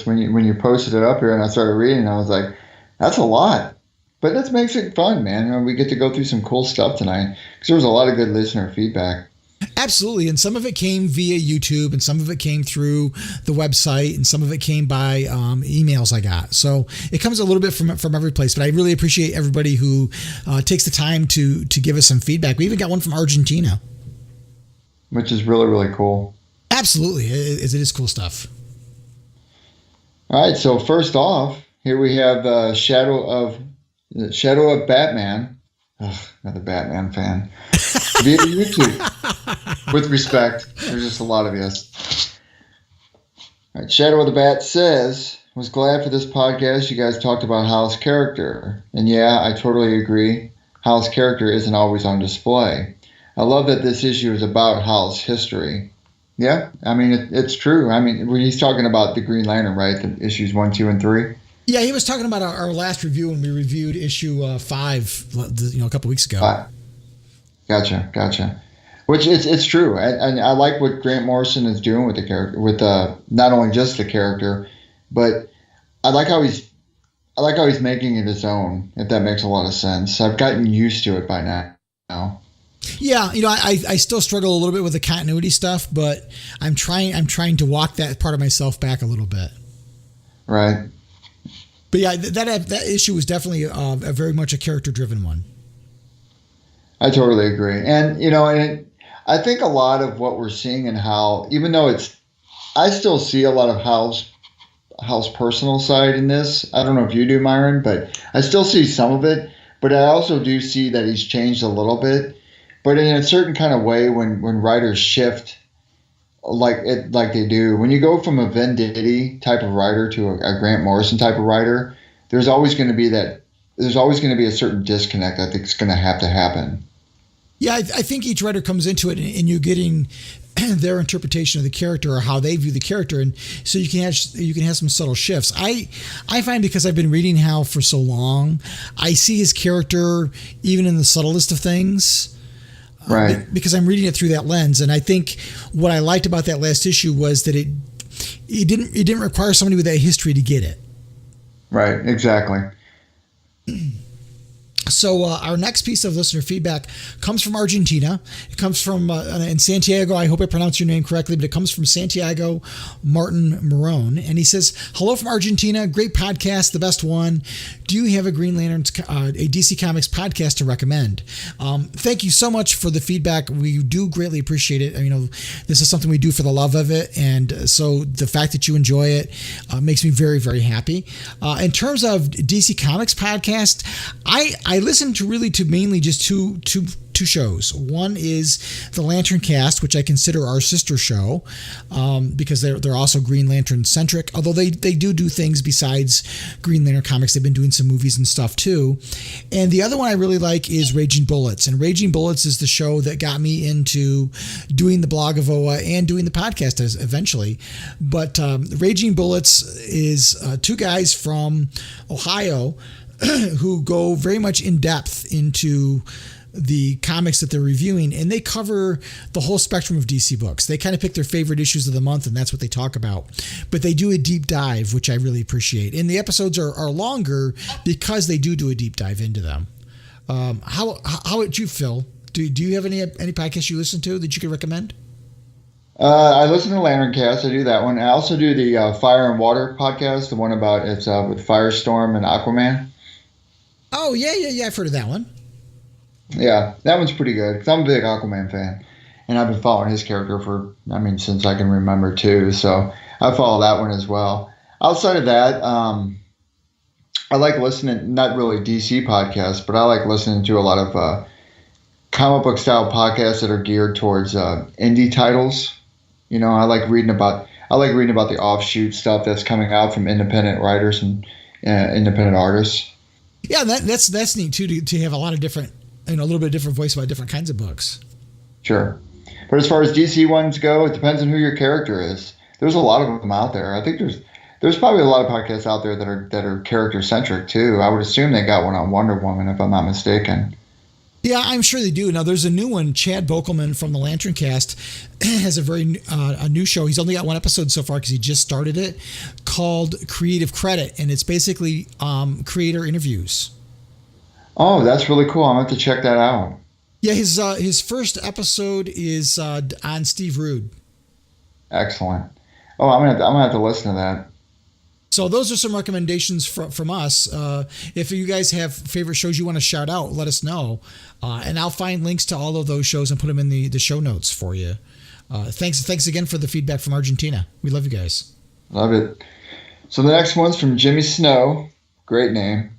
When you posted it up here and I started reading, I was like, that's a lot. But that makes it fun, man. We get to go through some cool stuff tonight because there was a lot of good listener feedback. Absolutely. And some of it came via YouTube and some of it came through the website and some of it came by emails I got. So it comes a little bit from every place, but I really appreciate everybody who takes the time to give us some feedback. We even got one from Argentina. Which is really, really cool. Absolutely. It is cool stuff. All right. So first off, here we have Shadow of Batman. Ugh, another Batman fan. Via YouTube. With respect, there's just a lot of yes. All right, Shadow of the Bat says, was glad for this podcast you guys talked about Hal's character. And yeah, I totally agree. Hal's character isn't always on display. I love that this issue is about Hal's history. Yeah, I mean, it's true. I mean, when he's talking about the Green Lantern, right? The issues 1, 2, and 3. Yeah, he was talking about our last review when we reviewed issue 5, a couple weeks ago. Gotcha. Which it's true, and I like what Grant Morrison is doing with the character, with not only just the character, but I like how he's making it his own. If that makes a lot of sense, I've gotten used to it by now. Yeah, I still struggle a little bit with the continuity stuff, but I'm trying to walk that part of myself back a little bit. Right. But yeah, that issue was definitely a very much a character-driven one. I totally agree, and I think a lot of what we're seeing in Hal, even though I still see a lot of Hal's personal side in this. I don't know if you do, Myron, but I still see some of it. But I also do see that he's changed a little bit, but in a certain kind of way when writers shift like they do. When you go from a Venditti type of writer to a Grant Morrison type of writer, there's always going to be a certain disconnect. I think it's going to have to happen. Yeah, I think each writer comes into it and you're getting their interpretation of the character or how they view the character, and so you can have some subtle shifts. I find because I've been reading Hal for so long, I see his character even in the subtlest of things. Right. Because I'm reading it through that lens, and I think what I liked about that last issue was that it didn't require somebody with that history to get it. Right. Exactly. So our next piece of listener feedback comes from Argentina. It comes from in Santiago. I hope I pronounced your name correctly, but it comes from Santiago Martin Marone. And he says, hello from Argentina. Great podcast, the best one. Do you have a Green Lantern, a DC Comics podcast to recommend? Thank you so much for the feedback. We do greatly appreciate it. This is something we do for the love of it. And so the fact that you enjoy it makes me very, very happy. In terms of DC Comics podcast, I listen to mainly just two shows. One is the Lantern Cast, which I consider our sister show, because they're also Green Lantern centric, although they do things besides Green Lantern comics. They've been doing some movies and stuff too. And the other one I really like is Raging Bullets. And Raging Bullets is the show that got me into doing the blog of OA and doing the podcast eventually. But Raging Bullets is two guys from Ohio who go very much in depth into the comics that they're reviewing, and they cover the whole spectrum of DC books. They kind of pick their favorite issues of the month, and that's what they talk about. But they do a deep dive, which I really appreciate. And the episodes are longer because they do a deep dive into them. How about you, Phil? Do you have any podcasts you listen to that you could recommend? I listen to Lantern Cast. I do that one. I also do the Fire and Water podcast, the one about it's with Firestorm and Aquaman. Oh, yeah. I've heard of that one. Yeah, that one's pretty good because I'm a big Aquaman fan, and I've been following his character since I can remember too. So I follow that one as well. Outside of that, I like listening, not really DC podcasts, but I like listening to a lot of comic book style podcasts that are geared towards indie titles. I like reading about the offshoot stuff that's coming out from independent writers and independent artists. Yeah, that's neat too to have a lot of different, a little bit different voice about different kinds of books. Sure. But as far as DC ones go, it depends on who your character is. There's a lot of them out there. I think there's probably a lot of podcasts out there that are character centric too. I would assume they got one on Wonder Woman, if I'm not mistaken. Yeah, I'm sure they do. Now, there's a new one. Chad Bokelman from the Lantern Cast has a new show. He's only got one episode so far because he just started it, called Creative Credit, and it's basically creator interviews. Oh, that's really cool. I'm going to have to check that out. Yeah, his first episode is on Steve Rude. Excellent. Oh, I'm gonna have to listen to that. So those are some recommendations from us. If you guys have favorite shows you want to shout out, let us know. And I'll find links to all of those shows and put them in the show notes for you. Thanks again for the feedback from Argentina. We love you guys. Love it. So the next one's from Jimmy Snow. Great name.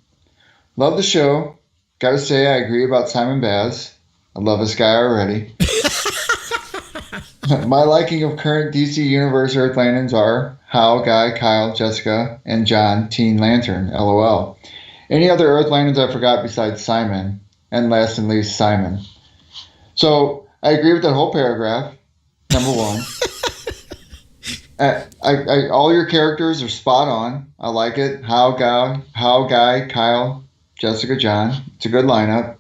Love the show. Got to say I agree about Simon Baz. I love this guy already. My liking of current DC Universe Earth Lanterns are Hal, Guy, Kyle, Jessica, and John, Teen Lantern, LOL. Any other Earth Lanterns I forgot besides Simon, and last and least, Simon. So I agree with that whole paragraph, number one. All your characters are spot on. I like it. Hal, Guy, Kyle, Jessica, John. It's a good lineup.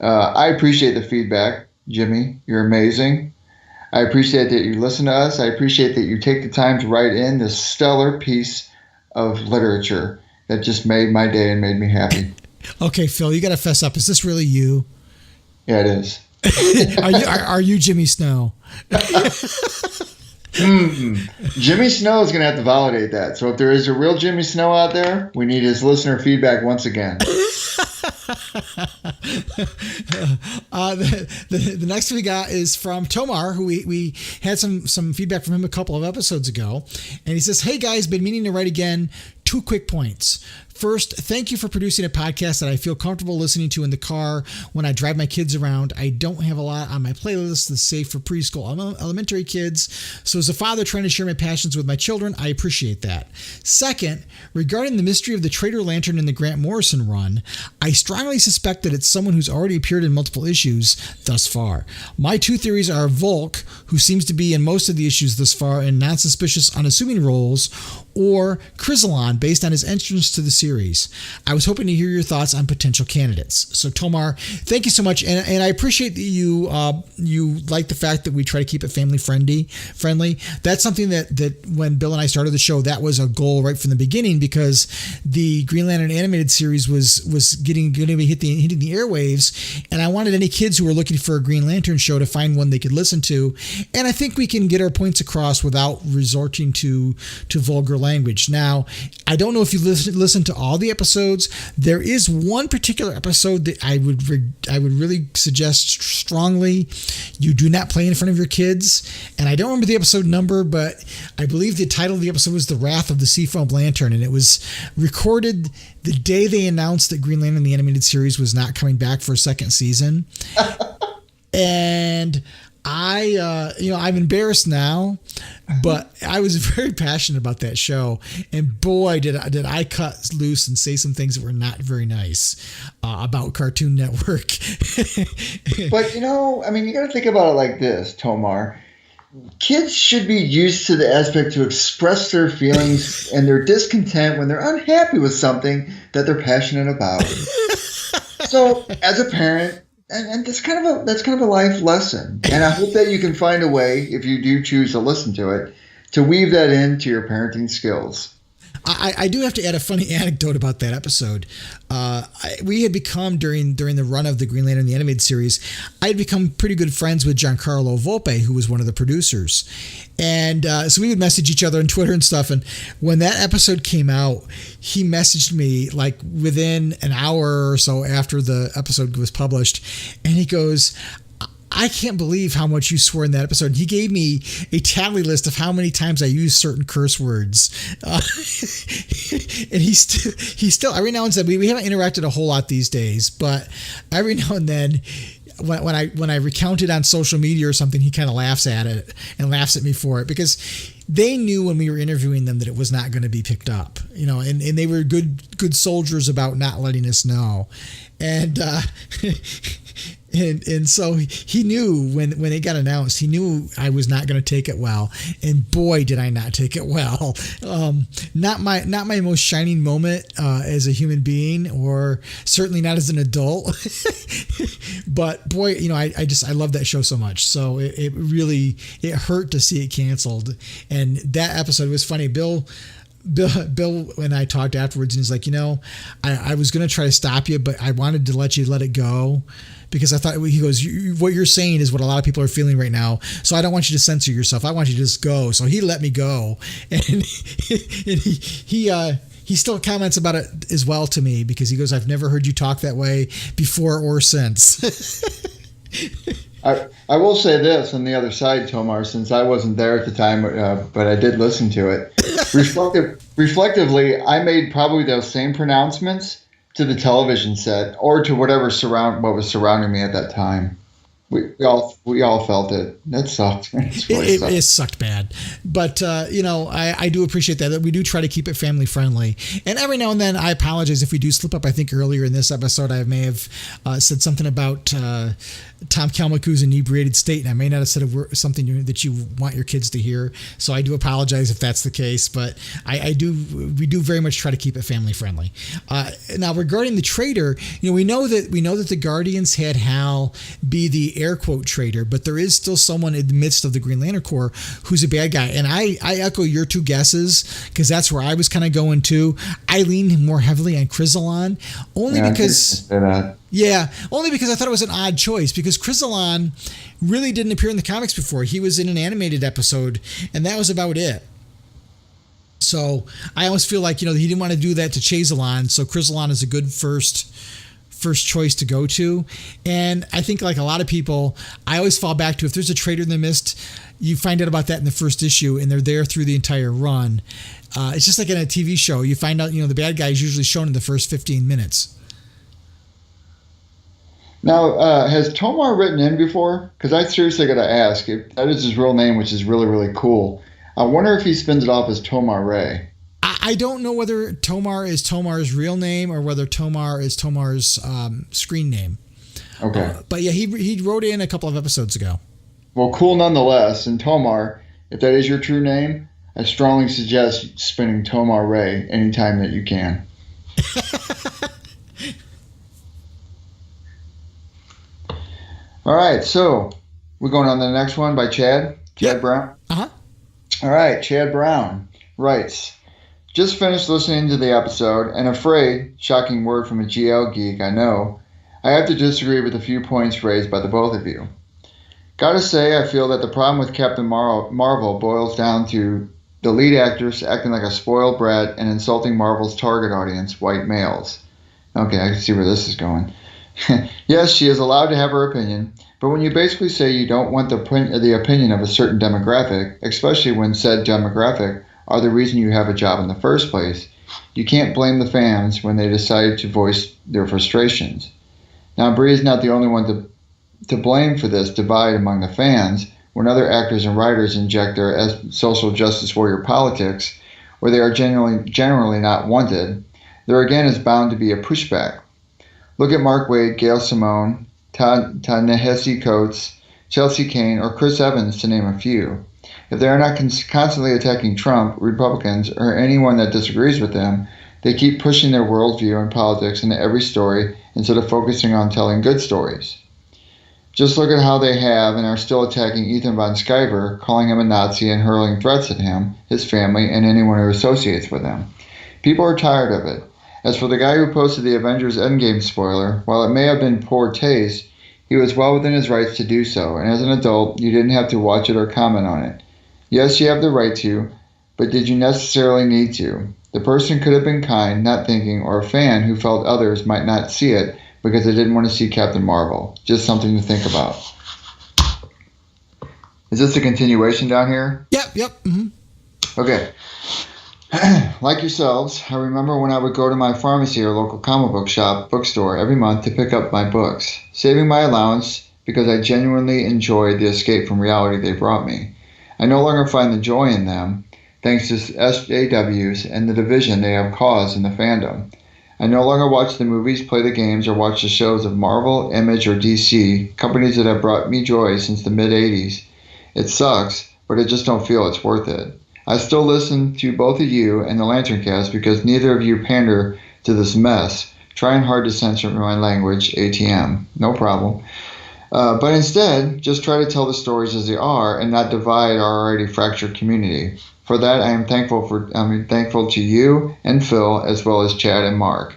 I appreciate the feedback, Jimmy. You're amazing. I appreciate that you listen to us. I appreciate that you take the time to write in this stellar piece of literature that just made my day and made me happy. Okay, Phil, you got to fess up. Is this really you? Yeah, it is. Are you Jimmy Snow? Jimmy Snow is going to have to validate that. So if there is a real Jimmy Snow out there, we need his listener feedback once again. The next we got is from Tomar, who we had some feedback from him a couple of episodes ago. And he says, hey guys, been meaning to write again. 2 quick points. First, thank you for producing a podcast that I feel comfortable listening to in the car when I drive my kids around. I don't have a lot on my playlist that's safe for preschool elementary kids. So as a father trying to share my passions with my children, I appreciate that. Second, regarding the mystery of the Traitor Lantern in the Grant Morrison run, I strongly suspect that it's someone who's already appeared in multiple issues thus far. My 2 theories are Volk, who seems to be in most of the issues thus far in non-suspicious, unassuming roles, or Chrysalon, based on his entrance to the series series. I was hoping to hear your thoughts on potential candidates. So Tomar, thank you so much, and I appreciate that you like the fact that we try to keep it family friendly. That's something that when Bill and I started the show, that was a goal right from the beginning, because the Green Lantern animated series was going to be hitting the airwaves, and I wanted any kids who were looking for a Green Lantern show to find one they could listen to. And I think we can get our points across without resorting to vulgar language. Now, I don't know if you listen to all the episodes. There is one particular episode that I would really suggest strongly you do not play in front of your kids. And I don't remember the episode number, but I believe the title of the episode was The Wrath of the Seafoam Lantern, and it was recorded the day they announced that Green Lantern the animated series was not coming back for a second season. And I'm embarrassed now, but I was very passionate about that show, and boy, did I cut loose and say some things that were not very nice about Cartoon Network. But you got to think about it like this, Tomar. Kids should be used to the aspect to express their feelings and their discontent when they're unhappy with something that they're passionate about. So, as a parent. And that's kind of a life lesson. And I hope that you can find a way, if you do choose to listen to it, to weave that into your parenting skills. I do have to add a funny anecdote about that episode. We had become, during the run of the Green Lantern the animated series, I had become pretty good friends with Giancarlo Volpe, who was one of the producers. And so we would message each other on Twitter and stuff. And when that episode came out, he messaged me like within an hour or so after the episode was published. And he goes, I can't believe how much you swore in that episode. He gave me a tally list of how many times I used certain curse words. And he still, every now and then, we haven't interacted a whole lot these days, but every now and then, when I recount it on social media or something, he kind of laughs at it and laughs at me for it, because they knew when we were interviewing them that it was not going to be picked up, and they were good soldiers about not letting us know. And, And so he knew when it got announced, he knew I was not going to take it well. And boy, did I not take it well. Not my most shining moment as a human being, or certainly not as an adult. But boy, I love that show so much. So it really hurt to see it canceled. And that episode was funny. Bill and I talked afterwards, and he's like, I was going to try to stop you, but I wanted to let it go, because I thought, he goes, what you're saying is what a lot of people are feeling right now. So I don't want you to censor yourself. I want you to just go. So he let me go. And he still comments about it as well to me, because he goes, I've never heard you talk that way before or since. I will say this on the other side, Tomar, since I wasn't there at the time, but I did listen to it. Reflectively, I made probably those same pronouncements to the television set or to what was surrounding me at that time. We all felt it. That sucked. It sucked bad, but I do appreciate that we do try to keep it family friendly. And every now and then, I apologize if we do slip up. I think earlier in this episode, I may have said something about Tom Kalmaku's inebriated state, and I may not have said something that you want your kids to hear. So I do apologize if that's the case, but we do very much try to keep it family friendly. Now, regarding the traitor, we know that the Guardians had Hal be the air quote traitor, but there is still someone in the midst of the Green Lantern Corps who's a bad guy. And I echo your two guesses, because that's where I was kind of going to. I lean more heavily on Chrysalon, only because I thought it was an odd choice, because Chrysalon really didn't appear in the comics before. He was in an animated episode, and that was about it. So I almost feel like, he didn't want to do that to Chazalon, so Chrysalon is a good first choice to go to. And I think, like a lot of people, I always fall back to, if there's a traitor in the mist, you find out about that in the first issue, and they're there through the entire run. It's just like in a TV show. You find out, the bad guy is usually shown in the first 15 minutes. Now, has Tomar written in before? Because I seriously got to ask. If that is his real name, which is really, really cool. I wonder if he spins it off as Tomar Ray. I don't know whether Tomar is Tomar's real name or whether Tomar is Tomar's screen name. Okay. But yeah, he wrote in a couple of episodes ago. Well, cool nonetheless. And Tomar, if that is your true name, I strongly suggest spinning Tomar Ray anytime that you can. All right, so we're going on to the next one by Chad. Chad Brown. Uh-huh. All right, Chad Brown writes, just finished listening to the episode and afraid, shocking word from a GL geek, I know, I have to disagree with a few points raised by the both of you. Gotta say, I feel that the problem with Captain Marvel boils down to the lead actress acting like a spoiled brat and insulting Marvel's target audience, white males. Okay, I can see where this is going. Yes, she is allowed to have her opinion, but when you basically say you don't want the opinion of a certain demographic, especially when said demographic are the reason you have a job in the first place, you can't blame the fans when they decide to voice their frustrations. Now, Brie is not the only one to blame for this divide among the fans when other actors and writers inject their social justice warrior politics where they are generally not wanted. There again is bound to be a pushback. Look at Mark Waid, Gail Simone, Ta-Nehisi Coates, Chelsea Kane, or Chris Evans, to name a few. If they are not constantly attacking Trump, Republicans, or anyone that disagrees with them, they keep pushing their worldview and politics into every story instead of focusing on telling good stories. Just look at how they have and are still attacking Ethan Von Sciver, calling him a Nazi and hurling threats at him, his family, and anyone who associates with him. People are tired of it. As for the guy who posted the Avengers Endgame spoiler, while it may have been poor taste, he was well within his rights to do so, and as an adult, you didn't have to watch it or comment on it. Yes, you have the right to, but did you necessarily need to? The person could have been kind, not thinking, or a fan who felt others might not see it because they didn't want to see Captain Marvel. Just something to think about. Is this a continuation down here? Yep. Mm-hmm. Okay. Like yourselves, I remember when I would go to my pharmacy or local comic book shop bookstore every month to pick up my books, saving my allowance because I genuinely enjoyed the escape from reality they brought me. I no longer find the joy in them, thanks to SJWs and the division they have caused in the fandom. I no longer watch the movies, play the games, or watch the shows of Marvel, Image, or DC, companies that have brought me joy since the mid-'80s. It sucks, but I just don't feel it's worth it. I still listen to both of you and the Lantern Cast because neither of you pander to this mess, trying hard to censor my language, ATM. No problem. But instead, just try to tell the stories as they are and not divide our already fractured community. For that, I'm thankful to you and Phil, as well as Chad and Mark.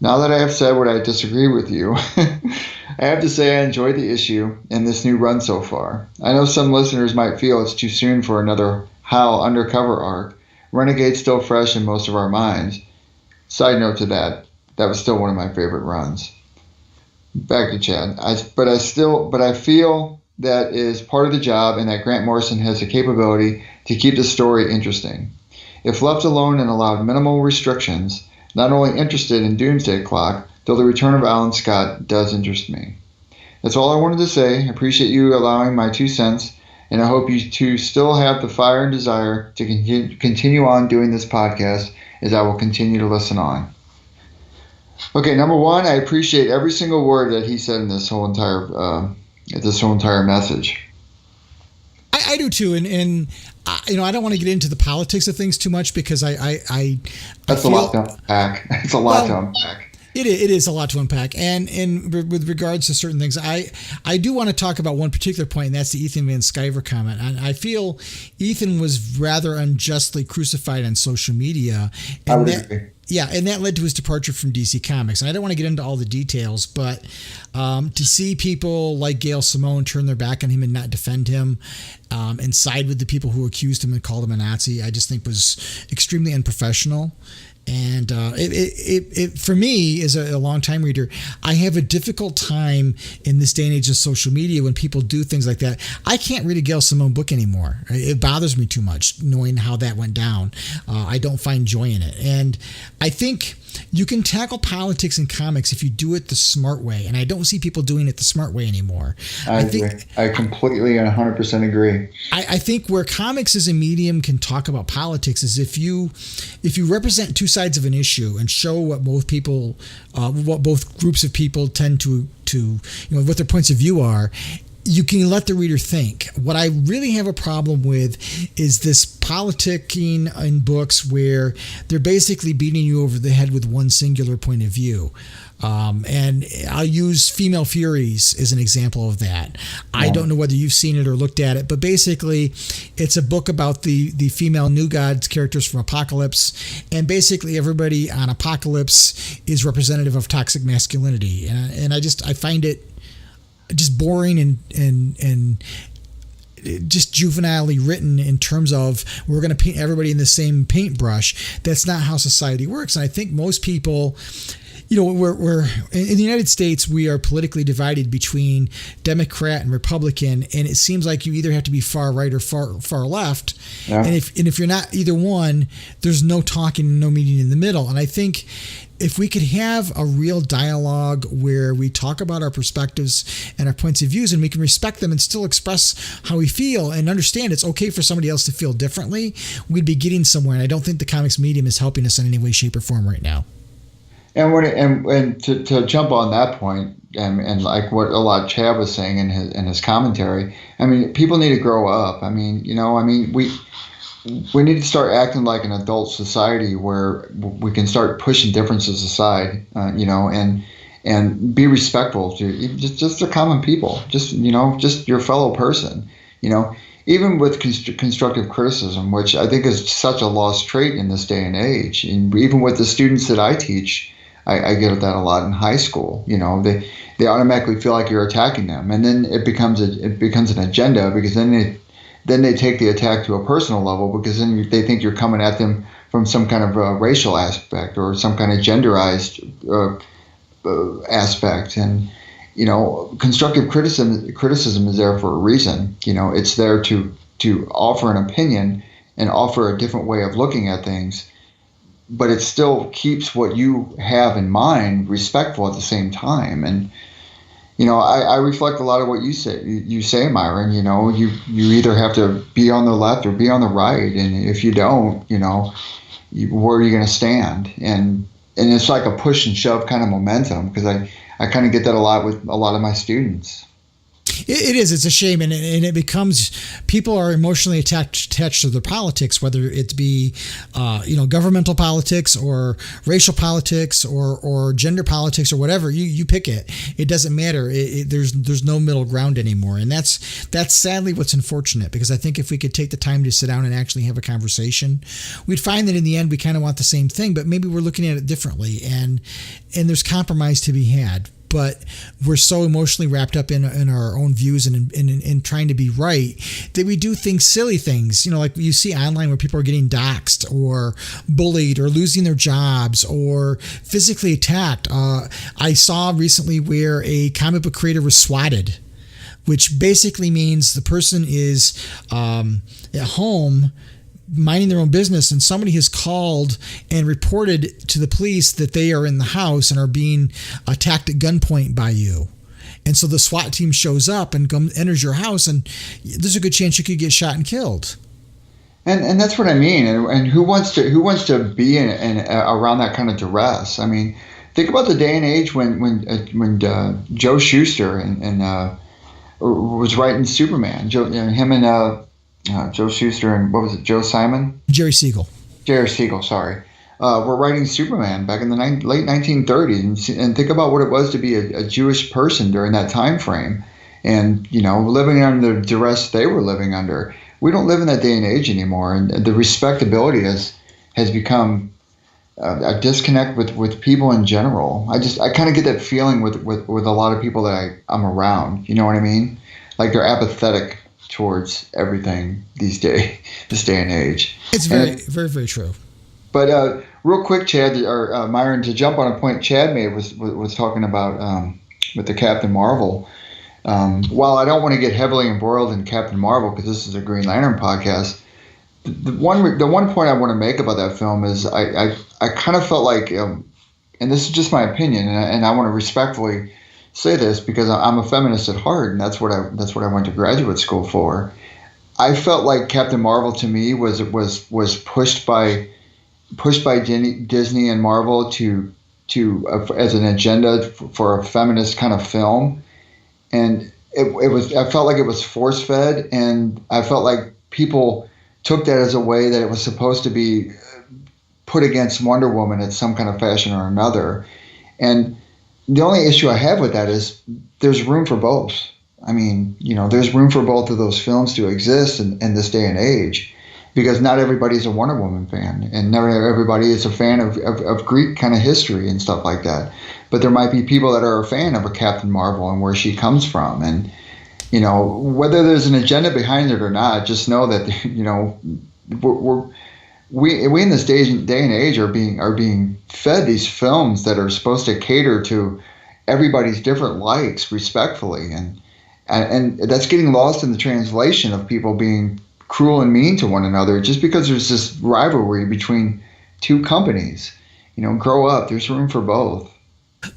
Now that I have said what I disagree with you, I have to say I enjoyed the issue and this new run so far. I know some listeners might feel it's too soon for another Hal undercover arc. Renegade's still fresh in most of our minds. Side note to that was still one of my favorite runs. Back to Chad. But I feel that is part of the job and that Grant Morrison has the capability to keep the story interesting. If left alone and allowed minimal restrictions, not only interested in Doomsday Clock, though the return of Alan Scott does interest me. That's all I wanted to say. I appreciate you allowing my 2 cents, and I hope you two still have the fire and desire to continue on doing this podcast as I will continue to listen on. Okay, number one, I appreciate every single word that he said in this whole entire message. I do too, and I don't want to get into the politics of things too much because That's a lot to unpack. It's a lot to unpack. It is a lot to unpack, and with regards to certain things, I do want to talk about one particular point, and that's the Ethan Van Sciver comment. And I feel Ethan was rather unjustly crucified on social media, and I would agree. Yeah, and that led to his departure from DC Comics. And I don't want to get into all the details, but to see people like Gail Simone turn their back on him and not defend him and side with the people who accused him and called him a Nazi, I just think was extremely unprofessional. And it for me, as a longtime reader, I have a difficult time in this day and age of social media when people do things like that. I can't read a Gail Simone book anymore. It bothers me too much knowing how that went down. I don't find joy in it. And I think you can tackle politics in comics if you do it the smart way. And I don't see people doing it the smart way anymore. I agree. I completely and 100% agree. I think where comics as a medium can talk about politics is if you represent two sides of an issue and show what both people, what both groups of people tend to what their points of view are, you can let the reader think. What I really have a problem with is this politicking in books where they're basically beating you over the head with one singular point of view. And I'll use Female Furies as an example of that. I don't know whether you've seen it or looked at it, but basically it's a book about the female New Gods characters from Apocalypse. And basically everybody on Apocalypse is representative of toxic masculinity. And I find it just boring and just juvenilely written in terms of we're going to paint everybody in the same paintbrush. That's not how society works. And I think most people, we're in the United States, we are politically divided between Democrat and Republican, and it seems like you either have to be far right or far left. Yeah. And if you're not either one, there's no talking, no meeting in the middle. And I think if we could have a real dialogue where we talk about our perspectives and our points of views, and we can respect them and still express how we feel and understand it's okay for somebody else to feel differently, we'd be getting somewhere. And I don't think the comics medium is helping us in any way, shape, or form right now. And to jump on that point, and like what a lot Chad was saying in his commentary, I mean, people need to grow up. I mean, we need to start acting like an adult society where we can start pushing differences aside, and be respectful to just the common people, just your fellow person, even with constructive criticism, which I think is such a lost trait in this day and age. And even with the students that I teach, I get that a lot in high school. They automatically feel like you're attacking them, and then it becomes an agenda, because then they take the attack to a personal level, because then they think you're coming at them from some kind of racial aspect or some kind of genderized aspect. And constructive criticism is there for a reason. It's there to offer an opinion and offer a different way of looking at things, but it still keeps what you have in mind respectful at the same time. And I reflect a lot of what you say, Myron. You either have to be on the left or be on the right, and if you don't, where are you going to stand? And it's like a push and shove kind of momentum, because I kind of get that a lot with a lot of my students. It is. It's a shame, and it becomes, people are emotionally attached to their politics, whether it be, governmental politics or racial politics or gender politics or whatever. You pick it. It doesn't matter. There's no middle ground anymore, and that's sadly what's unfortunate, because I think if we could take the time to sit down and actually have a conversation, we'd find that in the end we kind of want the same thing, but maybe we're looking at it differently, and there's compromise to be had. But we're so emotionally wrapped up in our own views and in trying to be right that we do silly things, like you see online where people are getting doxxed or bullied or losing their jobs or physically attacked. I saw recently where a comic book creator was swatted, which basically means the person is at home minding their own business, and somebody has called and reported to the police that they are in the house and are being attacked at gunpoint by you. And so the SWAT team shows up and enters your house, and there's a good chance you could get shot and killed. And that's what I mean. And who wants to be in around that kind of duress? I mean, think about the day and age when Joe Shuster and was writing Superman. Him and Joe Shuster and what was it? Joe Simon? Jerry Siegel, sorry. Were writing Superman back in the late 1930s, and think about what it was to be a Jewish person during that time frame, and living under the duress they were living under. We don't live in that day and age anymore, and the respectability has become a disconnect with people in general. I kind of get that feeling with a lot of people that I'm around. You know what I mean? Like they're apathetic towards everything this day and age. It's very, very, very true. But real quick, Chad or Myron, to jump on a point Chad made was talking about with the Captain Marvel. While I don't want to get heavily embroiled in Captain Marvel because this is a Green Lantern podcast, the one point I want to make about that film is I kind of felt like, and this is just my opinion, and I want to respectfully say this because I'm a feminist at heart, and that's what I went to graduate school for. I felt like Captain Marvel to me was pushed by Disney and Marvel to as an agenda for a feminist kind of film, and I felt like it was force fed, and I felt like people took that as a way that it was supposed to be put against Wonder Woman in some kind of fashion or another. And the only issue I have with that is there's room for both. I mean, there's room for both of those films to exist in this day and age, because not everybody's a Wonder Woman fan, and not everybody is a fan of Greek kind of history and stuff like that. But there might be people that are a fan of a Captain Marvel and where she comes from. And, whether there's an agenda behind it or not, just know that, we in this day and age are being fed these films that are supposed to cater to everybody's different likes respectfully. And that's getting lost in the translation of people being cruel and mean to one another just because there's this rivalry between two companies. Grow up. There's room for both.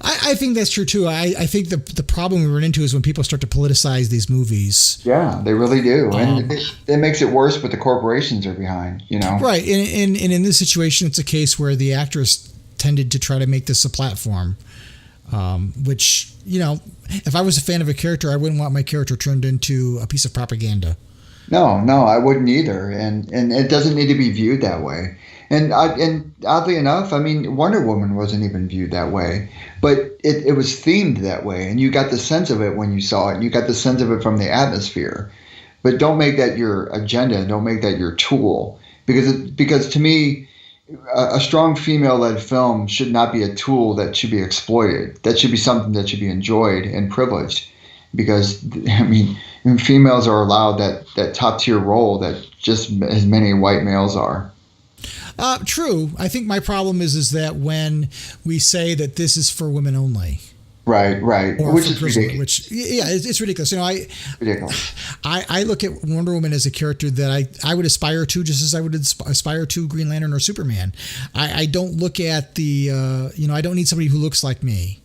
I think that's true too. I think the problem we run into is when people start to politicize these movies. Yeah, they really do, and it makes it worse. But the corporations are behind, Right, and in this situation, it's a case where the actress tended to try to make this a platform, which if I was a fan of a character, I wouldn't want my character turned into a piece of propaganda. No, I wouldn't either, and it doesn't need to be viewed that way. And oddly enough, I mean, Wonder Woman wasn't even viewed that way, but it was themed that way, and you got the sense of it when you saw it. You got the sense of it from the atmosphere. But don't make that your agenda. Don't make that your tool, because to me, a strong female-led film should not be a tool that should be exploited. That should be something that should be enjoyed and privileged, because I mean, females are allowed that top-tier role that just as many white males are. True. I think my problem is that when we say that this is for women only. Right. Which is ridiculous. It's ridiculous. Ridiculous. I look at Wonder Woman as a character that I would aspire to, just as I would aspire to Green Lantern or Superman. I don't look at the, I don't need somebody who looks like me.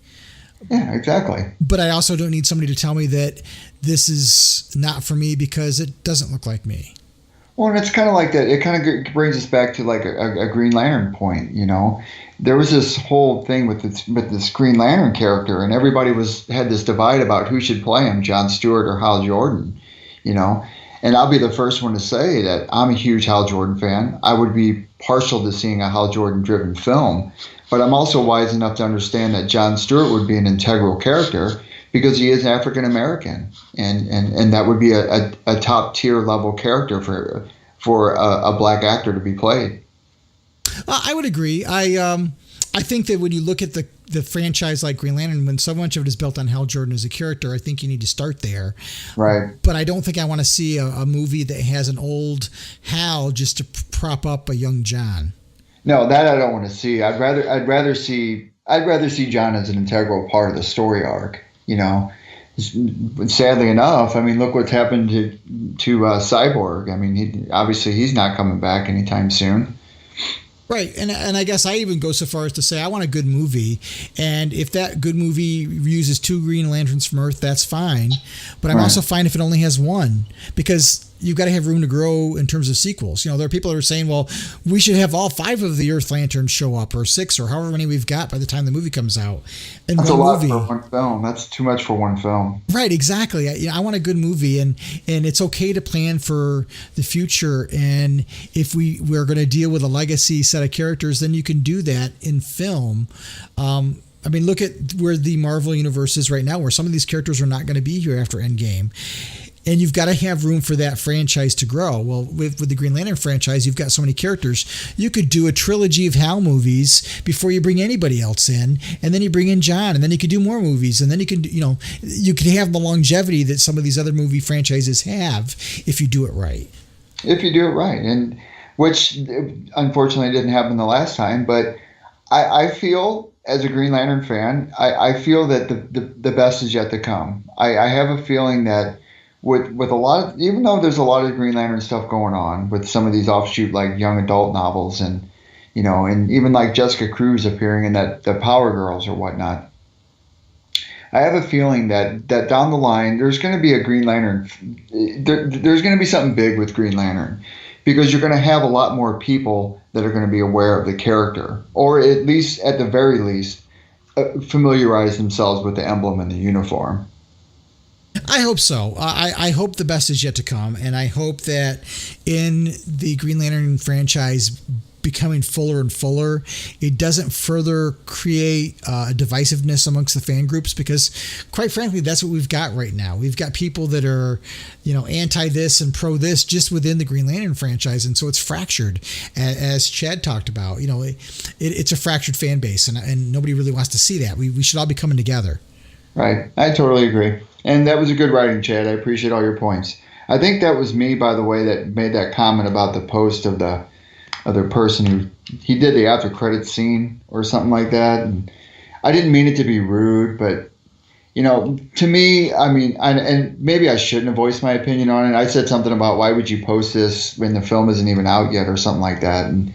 Yeah, exactly. But I also don't need somebody to tell me that this is not for me because it doesn't look like me. Well, and it's kind of like that. It kind of brings us back to like a Green Lantern point. There was this whole thing with this Green Lantern character, and everybody had this divide about who should play him, Jon Stewart or Hal Jordan. And I'll be the first one to say that I'm a huge Hal Jordan fan. I would be partial to seeing a Hal Jordan-driven film, but I'm also wise enough to understand that Jon Stewart would be an integral character, because he is African American, and that would be a top tier level character for a black actor to be played. I would agree. I think that when you look at the franchise like Green Lantern, when so much of it is built on Hal Jordan as a character, I think you need to start there. Right. But I don't think I want to see a movie that has an old Hal just to prop up a young John. No, that I don't want to see. I'd rather see John as an integral part of the story arc. Sadly enough, I mean, look what's happened to Cyborg. I mean, he's not coming back anytime soon. Right, and I guess I even go so far as to say I want a good movie, and if that good movie uses 2 Green Lanterns from Earth, that's fine. But I'm also fine if it only has one, because you've got to have room to grow in terms of sequels. There are people that are saying, well, we should have all 5 of the Earth Lanterns show up, or 6, or however many we've got by the time the movie comes out. And that's a lot for one film. That's too much for one film. Right, exactly. I want a good movie, and it's okay to plan for the future. And if we're going to deal with a legacy set of characters, then you can do that in film. I mean, look at where the Marvel Universe is right now, where some of these characters are not going to be here after Endgame. And you've got to have room for that franchise to grow. Well, with the Green Lantern franchise, you've got so many characters. You could do a trilogy of Hal movies before you bring anybody else in, and then you bring in John, and then you could do more movies, and then you could have the longevity that some of these other movie franchises have if you do it right. If you do it right, and which unfortunately didn't happen the last time, but I feel, as a Green Lantern fan, I feel that the best is yet to come. I have a feeling that with a lot of, even though there's a lot of Green Lantern stuff going on with some of these offshoot like young adult novels, and and even like Jessica Cruz appearing in the Power Girls or whatnot, I have a feeling that down the line there's going to be a Green Lantern. There's going to be something big with Green Lantern, because you're going to have a lot more people that are going to be aware of the character, or at the very least, familiarize themselves with the emblem and the uniform. I hope so. I hope the best is yet to come, and I hope that in the Green Lantern franchise becoming fuller and fuller, it doesn't further create divisiveness amongst the fan groups, because quite frankly, that's what we've got right now. We've got people that are, anti this and pro this just within the Green Lantern franchise. And so it's fractured, as Chad talked about. It's a fractured fan base, and nobody really wants to see that. We should all be coming together. Right. I totally agree. And that was a good writing, Chad. I appreciate all your points. I think that was me, by the way, that made that comment about the post of the other person who he did the after credits scene or something like that. And I didn't mean it to be rude, but to me, I mean, and maybe I shouldn't have voiced my opinion on it. I said something about, why would you post this when the film isn't even out yet, or something like that. And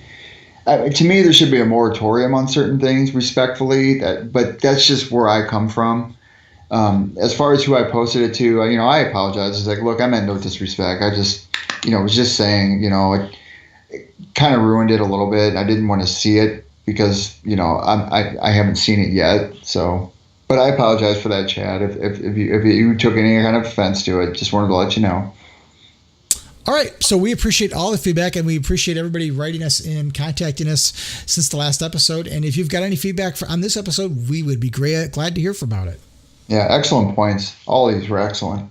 to me, there should be a moratorium on certain things, respectfully. But that's just where I come from. As far as who I posted it to, I apologize. It's like, look, I meant no disrespect. I just, was just saying, it kind of ruined it a little bit. I didn't want to see it because, I haven't seen it yet. So, but I apologize for that, Chad. If you took any kind of offense to it, just wanted to let you know. All right. So we appreciate all the feedback, and we appreciate everybody writing us and contacting us since the last episode. And if you've got any feedback on this episode, we would be glad to hear about it. Yeah, excellent points. All these were excellent.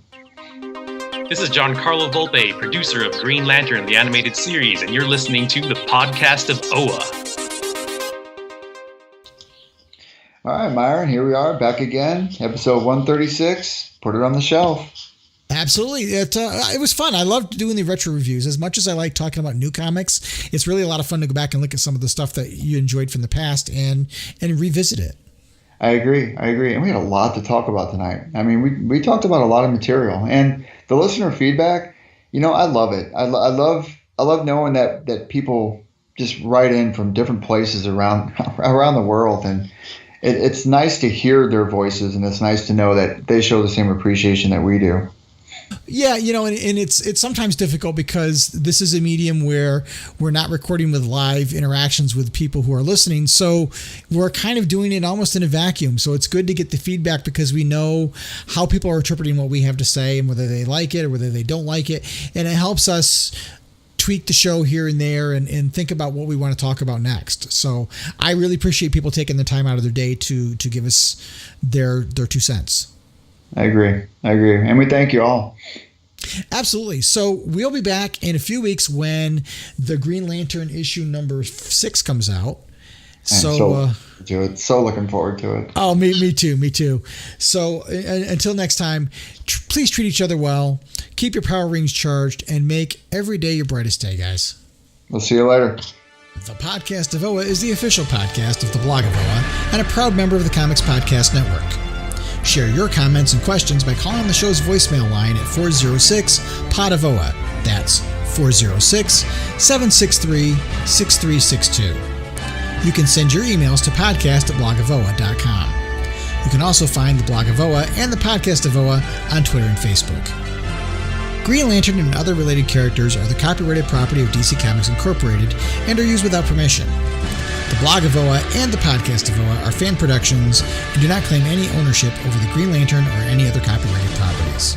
This is Giancarlo Volpe, producer of Green Lantern, the animated series, and you're listening to the podcast of OA. All right, Myron, here we are back again. Episode 136. Put it on the shelf. Absolutely. It was fun. I loved doing the retro reviews. As much as I like talking about new comics, it's really a lot of fun to go back and look at some of the stuff that you enjoyed from the past and revisit it. I agree. And we had a lot to talk about tonight. I mean, we talked about a lot of material, and the listener feedback, I love it. I love knowing that people just write in from different places around the world, and it's nice to hear their voices, and it's nice to know that they show the same appreciation that we do. Yeah, and it's sometimes difficult because this is a medium where we're not recording with live interactions with people who are listening. So we're kind of doing it almost in a vacuum. So it's good to get the feedback because we know how people are interpreting what we have to say and whether they like it or whether they don't like it. And it helps us tweak the show here and there and think about what we want to talk about next. So I really appreciate people taking the time out of their day to give us their 2 cents. I agree. And we thank you all. Absolutely. So we'll be back in a few weeks when the Green Lantern issue number 6 comes out. So looking forward to it. Oh, me too. So until next time, please treat each other well, keep your power rings charged, and make every day your brightest day, guys. We'll see you later. The Podcast of OA is the official podcast of the Blog of OA and a proud member of the Comics Podcast Network. Share your comments and questions by calling the show's voicemail line at 406-POD-OA. That's 406-763-6362. You can send your emails to podcast@blogofoa.com. You can also find the Blog of OA and the Podcast of OA on Twitter and Facebook. Green Lantern and other related characters are the copyrighted property of DC Comics Incorporated and are used without permission. The Blog of OA and the Podcast of OA are fan productions and do not claim any ownership over the Green Lantern or any other copyrighted properties.